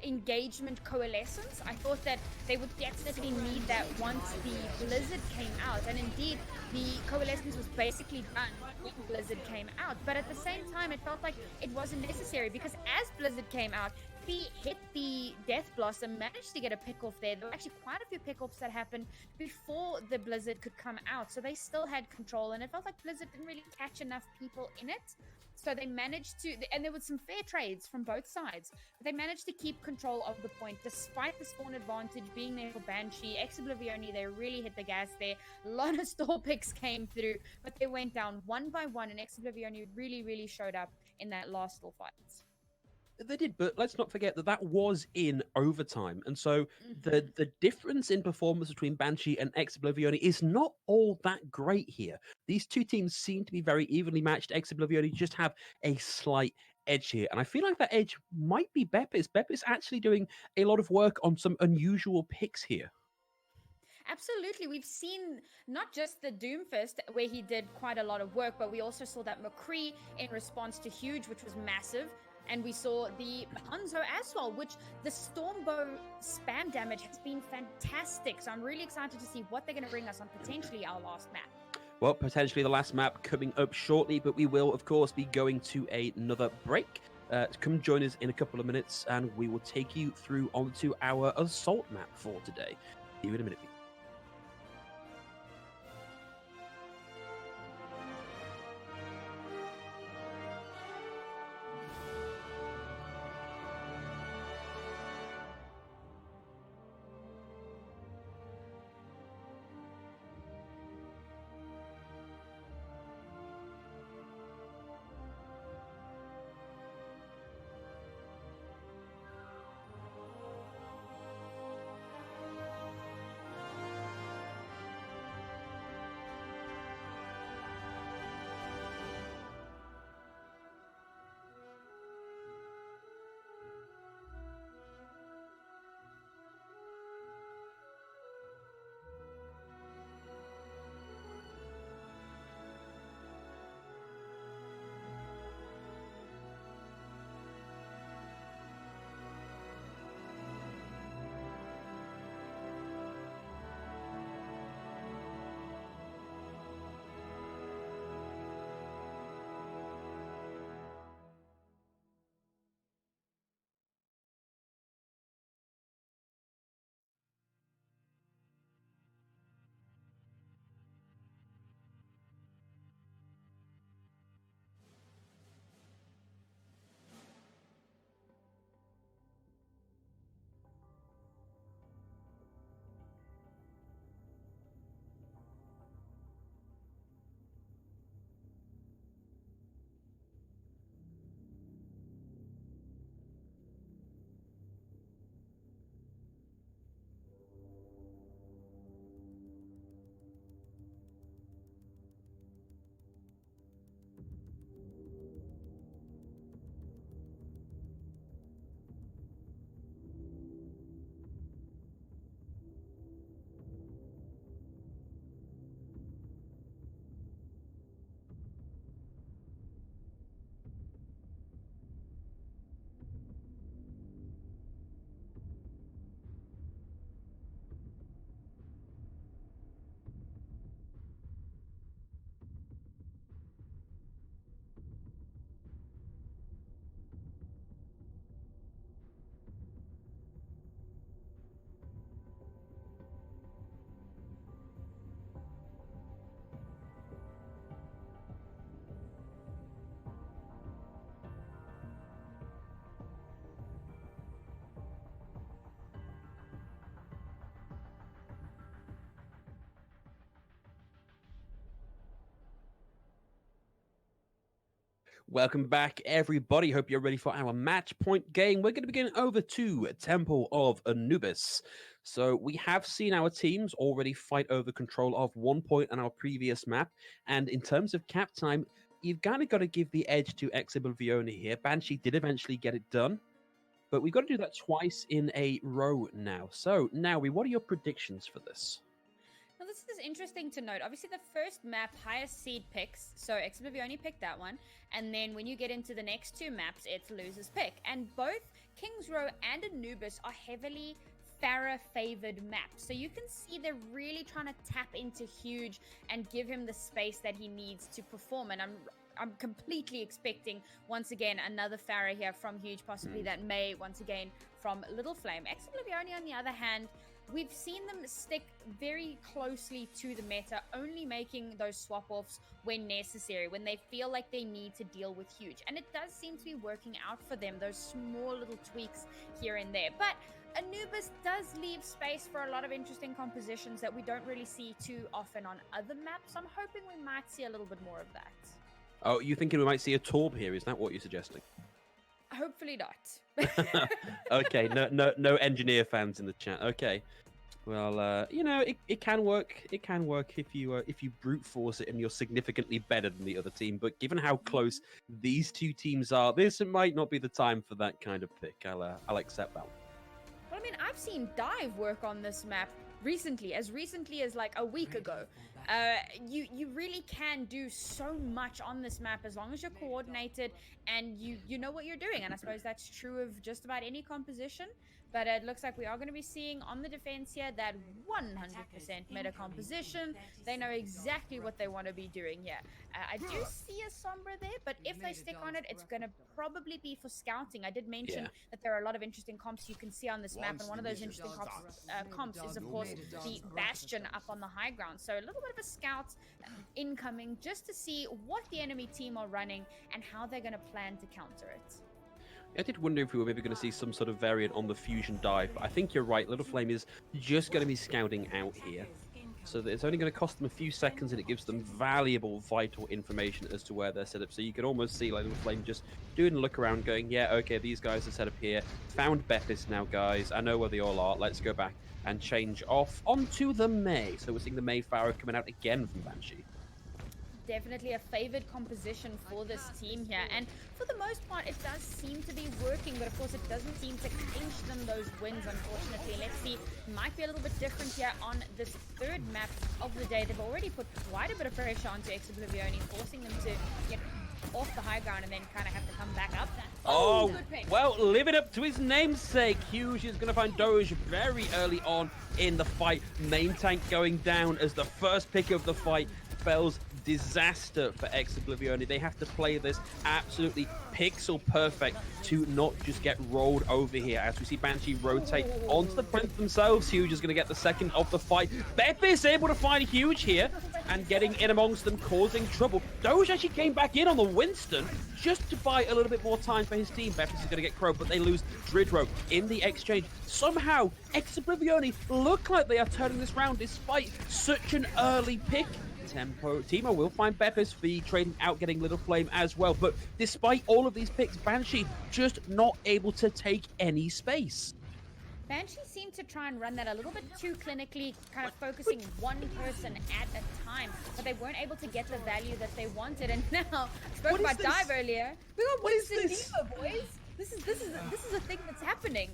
engagement Coalescence. I thought that they would definitely need that once the Blizzard came out, and indeed the Coalescence was basically done when Blizzard came out, but at the same time it felt like it wasn't necessary, because as Blizzard came out, Fee hit the Death Blossom, managed to get a pick-off there. There were actually quite a few pick-offs that happened before the Blizzard could come out, so they still had control, and it felt like Blizzard didn't really catch enough people in it. So they managed to, and there was some fair trades from both sides, but they managed to keep control of the point despite the spawn advantage being there for Banshee. Oblivion, they really hit the gas there. A lot of stall picks came through, but they went down one by one, and Oblivion really, really showed up in that last stall fight. They did, but let's not forget that that was in overtime. And so the difference in performance between Banshee and Oblivion is not all that great here. These two teams seem to be very evenly matched. Oblivion just have a slight edge here. And I feel like that edge might be Beppis. Beppis actually doing a lot of work on some unusual picks here. Absolutely. We've seen not just the Doomfist, where he did quite a lot of work, but we also saw that McCree in response to Huge, which was massive. And we saw the Hanzo as well, which the Stormbow spam damage has been fantastic. So I'm really excited to see what they're going to bring us on potentially our last map. Well, potentially the last map coming up shortly, but we will, of course, be going to another break. Come join us in a couple of minutes, and we will take you through onto our assault map for today. See you in a minute. Welcome back, everybody. Hope you're ready for our match point game. We're going to begin over to Temple of Anubis. So we have seen our teams already fight over control of 1 point on our previous map. And in terms of cap time, you've kind of got to give the edge to Oblivion here. Banshee did eventually get it done, but we've got to do that twice in a row now. So, Naui, what are your predictions for this? Now, this is interesting to note. Obviously, the first map, highest seed picks. So, Oblivion picked that one. And then when you get into the next two maps, it's loser's pick. And both King's Row and Anubis are heavily Pharah favored maps. So you can see they're really trying to tap into Huge and give him the space that he needs to perform. And I'm completely expecting, once again, another Pharah here from Huge, possibly that May, once again, from Little Flame. Oblivion, on the other hand, we've seen them stick very closely to the meta, only making those swap-offs when necessary, when they feel like they need to deal with Huge. And it does seem to be working out for them, those small little tweaks here and there. But Anubis does leave space for a lot of interesting compositions that we don't really see too often on other maps. I'm hoping we might see a little bit more of that. Oh, you thinking we might see a Torb here? Is that what you're suggesting? Hopefully not. Okay, no engineer fans in the chat. Okay, well, you know, it can work. It can work if you brute force it and you're significantly better than the other team. But given how close these two teams are, this might not be the time for that kind of pick. I'll accept that one. Well, I mean, I've seen Dive work on this map recently as like a week ago. You really can do so much on this map as long as you're coordinated and you know what you're doing. And I suppose that's true of just about any composition. But it looks like we are going to be seeing on the defense here that 100% meta composition. They know exactly what they want to be doing here. I do see a Sombra there, but if they stick on it, it's going to probably be for scouting. I did mention that there are a lot of interesting comps you can see on this map, and one of those interesting comps is, of course, the Bastion up on the high ground. So a little bit of a scout incoming just to see what the enemy team are running and how they're going to plan to counter it. I did wonder if we were maybe going to see some sort of variant on the fusion dive, but I think you're right. Little Flame is just going to be scouting out here. So that it's only going to cost them a few seconds, and it gives them valuable, vital information as to where they're set up. So you can almost see like Little Flame just doing a look around, going, yeah, okay, these guys are set up here. Found Beppis now, guys. I know where they all are. Let's go back and change off onto the May. So we're seeing the Mayflower coming out again from Banshee. Definitely a favored composition for this team here, and for the most part it does seem to be working, but of course it doesn't seem to clinch them those wins, unfortunately. Let's see, it might be a little bit different here on this third map of the day. They've already put quite a bit of pressure onto Oblivion, forcing them to get off the high ground and then kind of have to come back up. Oh, well, living up to his namesake, Hughes is going to find Doge very early on in the fight. Main tank going down as the first pick of the fight. Spells disaster for Oblivion. They have to play this absolutely pixel perfect to not just get rolled over here. As we see Banshee rotate onto the point themselves, Huge is going to get the second of the fight. Beppis able to find Huge here and getting in amongst them, causing trouble. Doge actually came back in on the Winston just to buy a little bit more time for his team. Beppis is going to get Crow, but they lose Dridro in the exchange. Somehow, Oblivion look like they are turning this round despite such an early pick. Tempo. Timo will find Beppis for trading out, getting Little Flame as well. But despite all of these picks, Banshee just not able to take any space. Banshee seemed to try and run that a little bit too clinically, kind of focusing one person at a time, but they weren't able to get the value that they wanted. And now, spoke about dive earlier. We got Winston Diva, boys. This is a thing that's happening.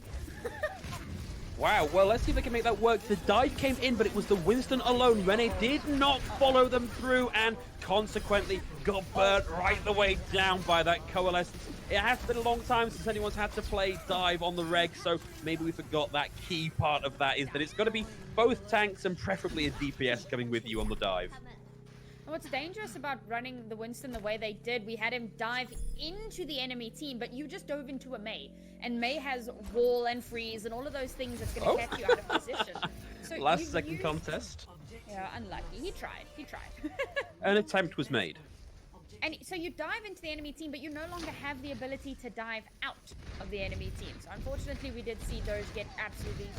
Wow, well, let's see if they can make that work. The dive came in, but it was the Winston alone. Rene did not follow them through and consequently got burnt right the way down by that coalescence. It has been a long time since anyone's had to play dive on the reg, so maybe we forgot that key part of that is that it's got to be both tanks and preferably a DPS coming with you on the dive. And what's dangerous about running the Winston the way they did, we had him dive into the enemy team, but you just dove into a May. And May has wall and freeze and all of those things that's going to catch you out of position. So Last second contest. Yeah, unlucky. He tried. An attempt was made. And so you dive into the enemy team, but you no longer have the ability to dive out of the enemy team. So unfortunately, we did see Doge get absolutely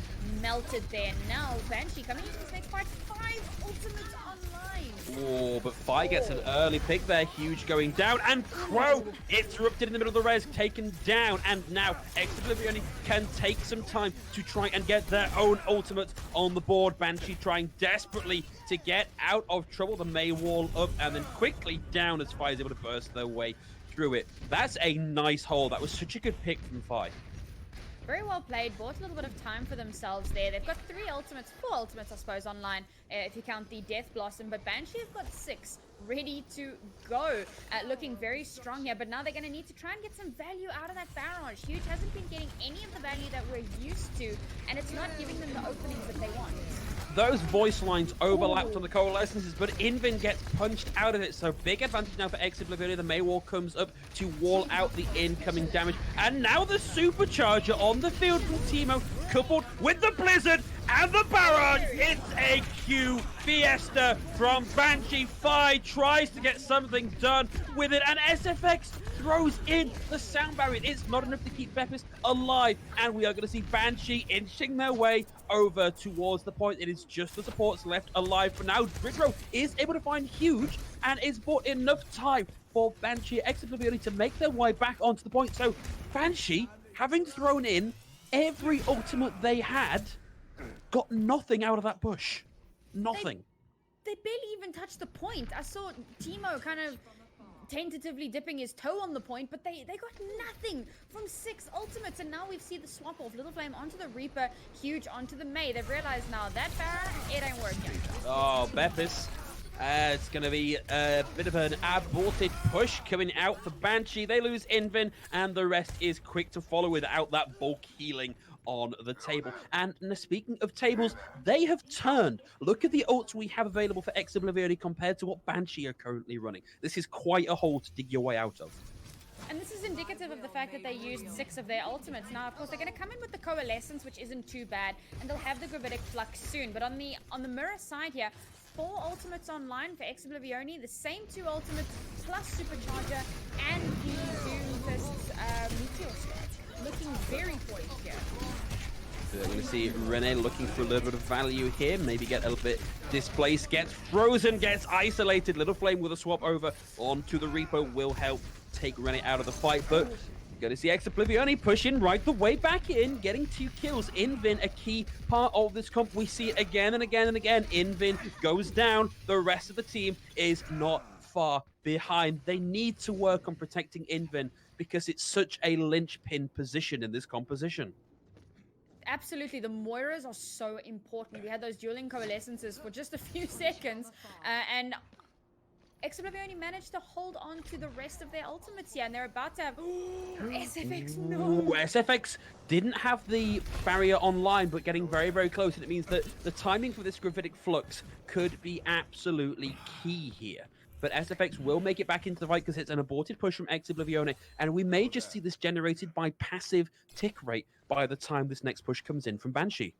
melted there. Now, Banshee coming into this next fight, 5 ultimates online. Oh, but Fi gets an early pick there. Huge going down, and Crow interrupted in the middle of the res, taken down. And now, Oblivion can take some time to try and get their own ultimate on the board. Banshee trying desperately to get out of trouble. The May wall up and then quickly down as Fi is able to burst their way through it. That's a nice hole. That was such a good pick from Fi. Very well played. Bought a little bit of time for themselves there. They've got 3 ultimates, 4 ultimates, I suppose, online, if you count the Death Blossom. But Banshee have got 6 ready to go. Looking very strong here. But now they're going to need to try and get some value out of that barrage. Huge hasn't been getting any of the value that we're used to. And it's not giving them the openings that they want. Those voice lines overlapped on the coalescences, but Invin gets punched out of it. So big advantage now for Oblivion. The May wall comes up to wall out the incoming damage. And now the supercharger on the field from Timo, coupled with the blizzard and the barrage. It's a Q fiesta from Banshee. Fi tries to get something done with it, and SFX throws in the sound barrier. It's not enough to keep Beppis alive, and we are going to see Banshee inching their way over towards the point. It is just the supports left alive for now. Dridro is able to find Huge and is bought enough time for Banshee Oblivion to make their way back onto the point. So Banshee, having thrown in every ultimate they had, got nothing out of that bush. Nothing. They barely even touched the point. I saw Timo kind of tentatively dipping his toe on the point, but they got nothing from 6 ultimates, and now we see the swap off Little Flame onto the Reaper, Huge onto the May. They've realized now that Baron, it ain't working. Oh, Beppis It's going to be a bit of an aborted push coming out for Banshee. They lose Invin, and the rest is quick to follow without that bulk healing on the table. And speaking of tables, they have turned. Look at the ults we have available for Oblivion compared to what Banshee are currently running. This is quite a hole to dig your way out of. And this is indicative of the fact that they used 6 of their ultimates. Now, of course, they're going to come in with the Coalescence, which isn't too bad, and they'll have the Gravitic Flux soon. But on the mirror side here, 4 ultimates online for Oblivion, the same 2 ultimates plus Supercharger and the Doom Fist Meteor Strike. Looking very poised here. So we're going to see Rene looking for a little bit of value here. Maybe get a little bit displaced, gets frozen, gets isolated. Little Flame with a swap over onto the Reaper will help take Rene out of the fight, but going to see Oblivion pushing right the way back in, getting 2 kills. Invin, a key part of this comp. We see it again and again and again. Invin goes down. The rest of the team is not far behind. They need to work on protecting Invin because it's such a linchpin position in this composition. Absolutely, the Moiras are so important. We had those dueling coalescences for just a few seconds, and Oblivion managed to hold on to the rest of their ultimates here, and they're about to have SFX. No, SFX didn't have the barrier online, but getting very, very close, and it means that the timing for this gravitic flux could be absolutely key here. But SFX will make it back into the fight because it's an aborted push from Oblivion, and we may just see this generated by passive tick rate by the time this next push comes in from Banshee.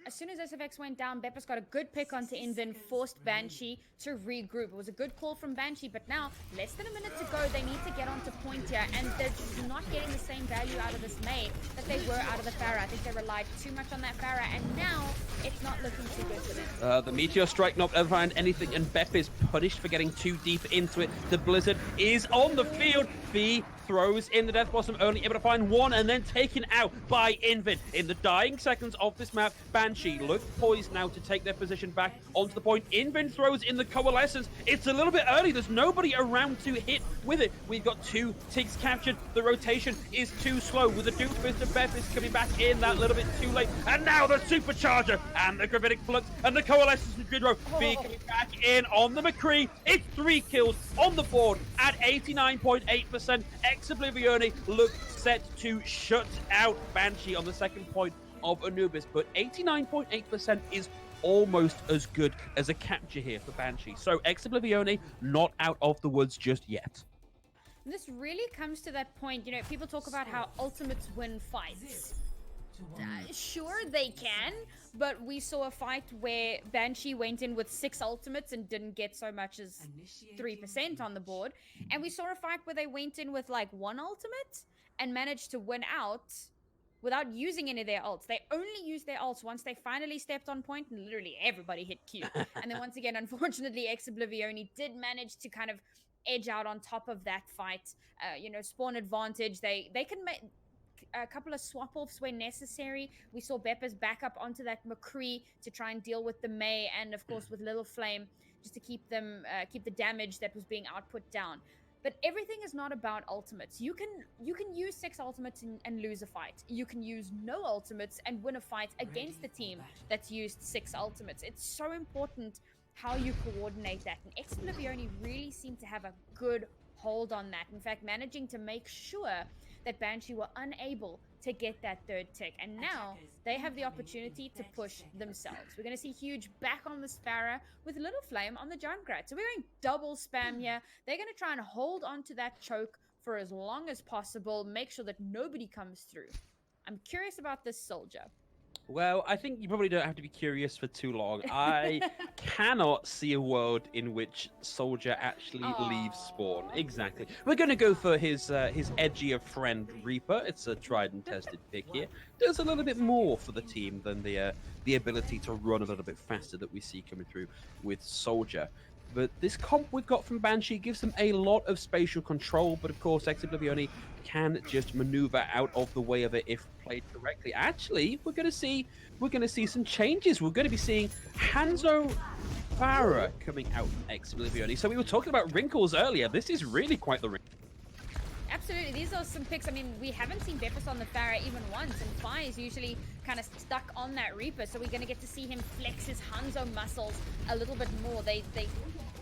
As soon as SFX went down, Beppa's got a good pick onto Invin, forced Banshee to regroup. It was a good call from Banshee, but now, less than a minute to go, they need to get onto point here, and they're just not getting the same value out of this Mei that they were out of the Pharah. I think they relied too much on that Pharah, and now it's not looking too good for them. The Meteor Strike not ever find anything, and Beppa is punished for getting too deep into it. The Blizzard is on the field. B throws in the Death Blossom, only able to find 1, and then taken out by Invin. In the dying seconds of this map, Banshee look poised now to take their position back onto the point. Invin throws in the Coalescence. It's a little bit early. There's nobody around to hit with it. We've got 2 ticks captured. The rotation is too slow with the Doomfist of Beth is coming back in that little bit too late. And now the Supercharger and the Gravitic Flux and the Coalescence and Gridro B coming back in on the McCree. It's 3 kills on the board at 89.8%. Oblivion look set to shut out Banshee on the second point of Anubis, but 89.8% is almost as good as a capture here for Banshee. So Oblivion not out of the woods just yet. This really comes to that point, you know, people talk about how ultimates win fights. Sure, they can, but we saw a fight where Banshee went in with 6 ultimates and didn't get so much as 3% on the board. And we saw a fight where they went in with like 1 ultimate and managed to win out without using any of their ults. They only used their ults once they finally stepped on point, and literally everybody hit Q. And then once again, unfortunately, Oblivion did manage to kind of edge out on top of that fight. You know, spawn advantage. They can make a couple of swap-offs where necessary. We saw Beppa's back up onto that McCree to try and deal with the Mei, and of course with Little Flame, just to keep them keep the damage that was being output down. But everything is not about ultimates. You can use 6 ultimates and lose a fight. You can use no ultimates and win a fight against the team that's used 6 ultimates. It's so important how you coordinate that, and Oblivion really seem to have a good hold on that. In fact, managing to make sure that Banshee were unable to get that 3rd tick, and now they have the opportunity to push themselves. We're going to see Huge back on the Pharah with Little Flame on the Junkrat. So we're going double spam here. They're going to try and hold on to that choke for as long as possible, make sure that nobody comes through. I'm curious about this Soldier. Well, I think you probably don't have to be curious for too long. I cannot see a world in which Soldier actually leaves spawn. Exactly. We're going to go for his edgier friend Reaper. It's a tried and tested pick here. Does a little bit more for the team than the ability to run a little bit faster that we see coming through with Soldier. But this comp we've got from Banshee gives them a lot of spatial control, but of course Oblivion can just maneuver out of the way of it if played correctly. Actually, we're going to see some changes. We're going to be seeing Hanzo Pharah coming out from Oblivion. So we were talking about wrinkles earlier. This is really quite the wrinkle. Absolutely, these are some picks. I mean, we haven't seen Beppa on the Pharah even once, and Fi is usually kind of stuck on that Reaper, so we're going to get to see him flex his Hanzo muscles a little bit more. They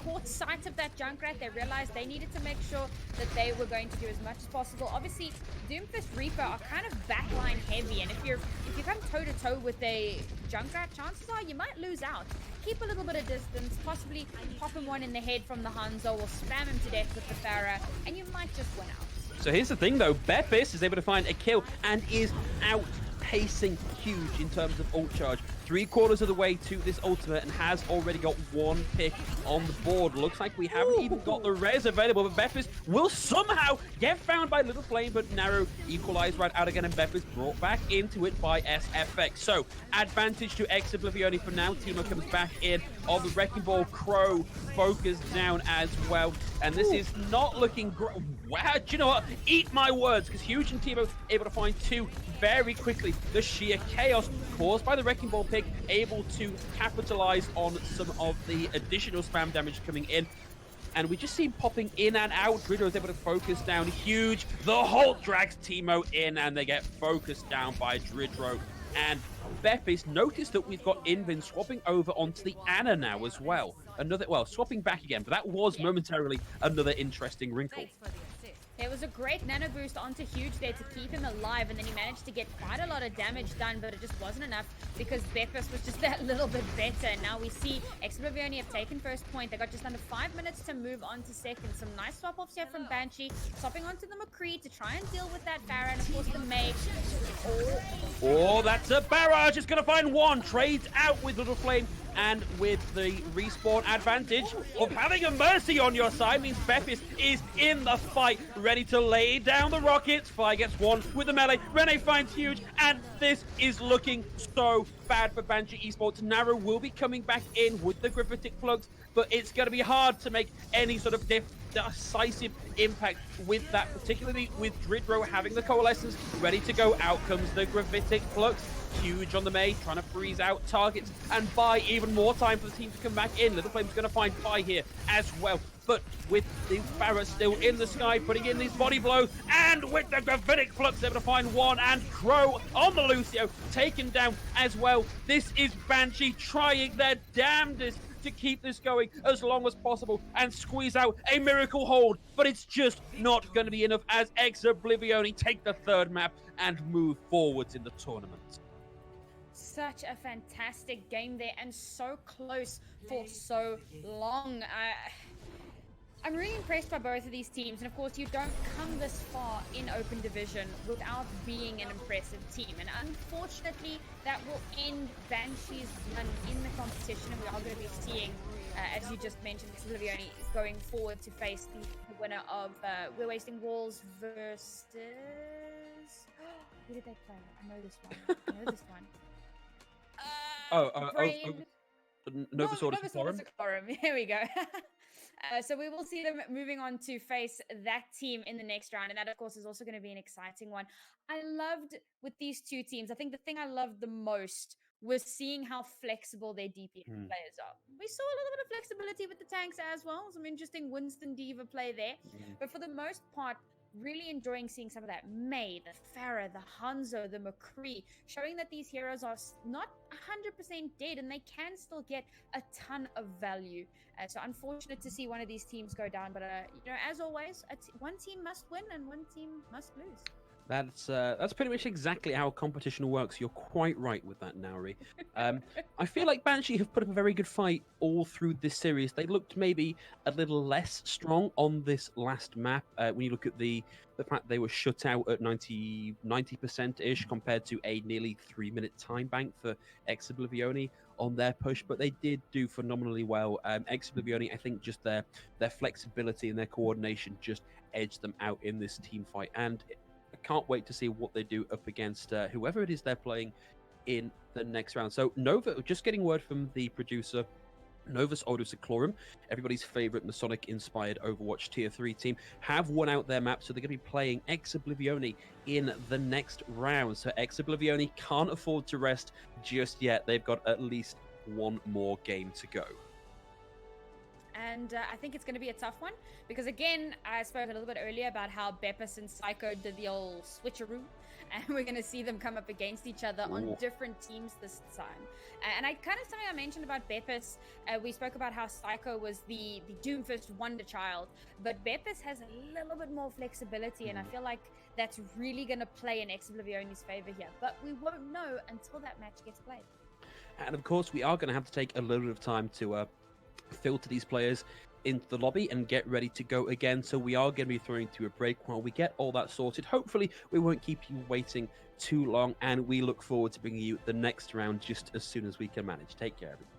caught sight of that Junkrat. They realized they needed to make sure that they were going to do as much as possible. Obviously, Doomfist Reaper are kind of backline heavy, and if you come toe-to-toe with a Junkrat, chances are you might lose out. Keep a little bit of distance, possibly pop him one in the head from the Hanzo, or spam him to death with the Pharah, and you might just win out. So here's the thing though, Beppis is able to find a kill and is outpacing Huge in terms of ult charge. 3/4 of the way to this ultimate and has already got one pick on the board. Looks like we haven't even got the res available, but Beppis will somehow get found by Little Flame, but Narrow equalized right out again, and Beppis brought back into it by SFX. So advantage to Oblivion for now. Timo comes back in on the Wrecking Ball. Crow focused down as well, and this is not looking great. Wow, do you know what? Eat my words, because Huge and Timo able to find two very quickly. The sheer chaos caused by the Wrecking Ball pick, able to capitalize on some of the additional spam damage coming in. And we just see him popping in and out. Dridro is able to focus down Huge. The Halt drags Timo in, and they get focused down by Dridro. And Beppis, notice that we've got Invin swapping over onto the Ana now as well. Swapping back again, but that was momentarily another interesting wrinkle. There was a great nano boost onto Huge there to keep him alive, and then he managed to get quite a lot of damage done, but it just wasn't enough because Beppis was just that little bit better. And now we see Oblivion have taken first point. They got just under 5 minutes to move on to second. Some nice swap-offs here from Banshee, swapping onto the McCree to try and deal with that Pharah, and of course the May. Oh, that's a barrage. It's going to find one. Trades out with Little Flame. And with the respawn advantage of having a Mercy on your side means Beppis is in the fight, ready to lay down the rockets. Fire gets one with the melee. Rene finds Huge, and this is looking so bad for Banshee Esports. Narrow will be coming back in with the Graphitic Plugs, but it's going to be hard to make any sort of decisive impact with that, particularly with Dridro having the Coalescence ready to go. Out comes the Graphitic Plugs. Huge on the May, trying to freeze out targets and buy even more time for the team to come back in. Little Flame's going to find Pi here as well. But with the Pharah still in the sky, putting in these body blows, and with the Gravitic Flux, able to find one, and Crow on the Lucio, taken down as well. This is Banshee trying their damnedest to keep this going as long as possible and squeeze out a miracle hold, but it's just not going to be enough as Oblivion take the third map and move forwards in the tournament. Such a fantastic game there, and so close for so long. I'm really impressed by both of these teams, and of course you don't come this far in open division without being an impressive team, and unfortunately that will end Banshee's run in the competition, and we are going to be seeing, as you just mentioned, Oblivion going forward to face the winner of We're Wasting Walls versus... Who did they play? I know this one. Novus Order Forum. Here we go. So we will see them moving on to face that team in the next round, and that, of course, is also going to be an exciting one. I loved with these two teams, I think the thing I loved the most was seeing how flexible their DPS players are. We saw a little bit of flexibility with the tanks as well. Some interesting Winston Diva play there. But for the most part, really enjoying seeing some of that May, the Pharah, the Hanzo, the McCree, showing that these heroes are not 100% dead and they can still get a ton of value. So unfortunate to see one of these teams go down, but as always, one team must win and one team must lose. That's pretty much exactly how competition works. You're quite right with that, Nauri. I feel like Banshee have put up a very good fight all through this series. They looked maybe a little less strong on this last map. When you look at the fact they were shut out at 90%-ish compared to a nearly 3-minute time bank for Oblivion on their push, but they did do phenomenally well. Oblivion, I think just their flexibility and their coordination just edged them out in this team fight, and I can't wait to see what they do up against whoever it is they're playing in the next round. So Nova, just getting word from the producer, Novus Ordo Seclorum, everybody's favorite Masonic-inspired Overwatch Tier 3 team, have won out their map, so they're going to be playing Oblivion in the next round. So Oblivion can't afford to rest just yet. They've got at least one more game to go. and I think it's going to be a tough one because, again, I spoke a little bit earlier about how Beppis and Psycho did the old switcheroo, and we're going to see them come up against each other on different teams this time. And I kind of something I mentioned about Beppis, we spoke about how Psycho was the Doomfist wonder child, but Beppis has a little bit more flexibility, and I feel like that's really going to play in Oblivion's favor here. But we won't know until that match gets played. And of course, we are going to have to take a little bit of time to filter these players into the lobby and get ready to go again. So we are going to be throwing to a break while we get all that sorted. Hopefully, we won't keep you waiting too long, and we look forward to bringing you the next round just as soon as we can manage. Take care, everybody.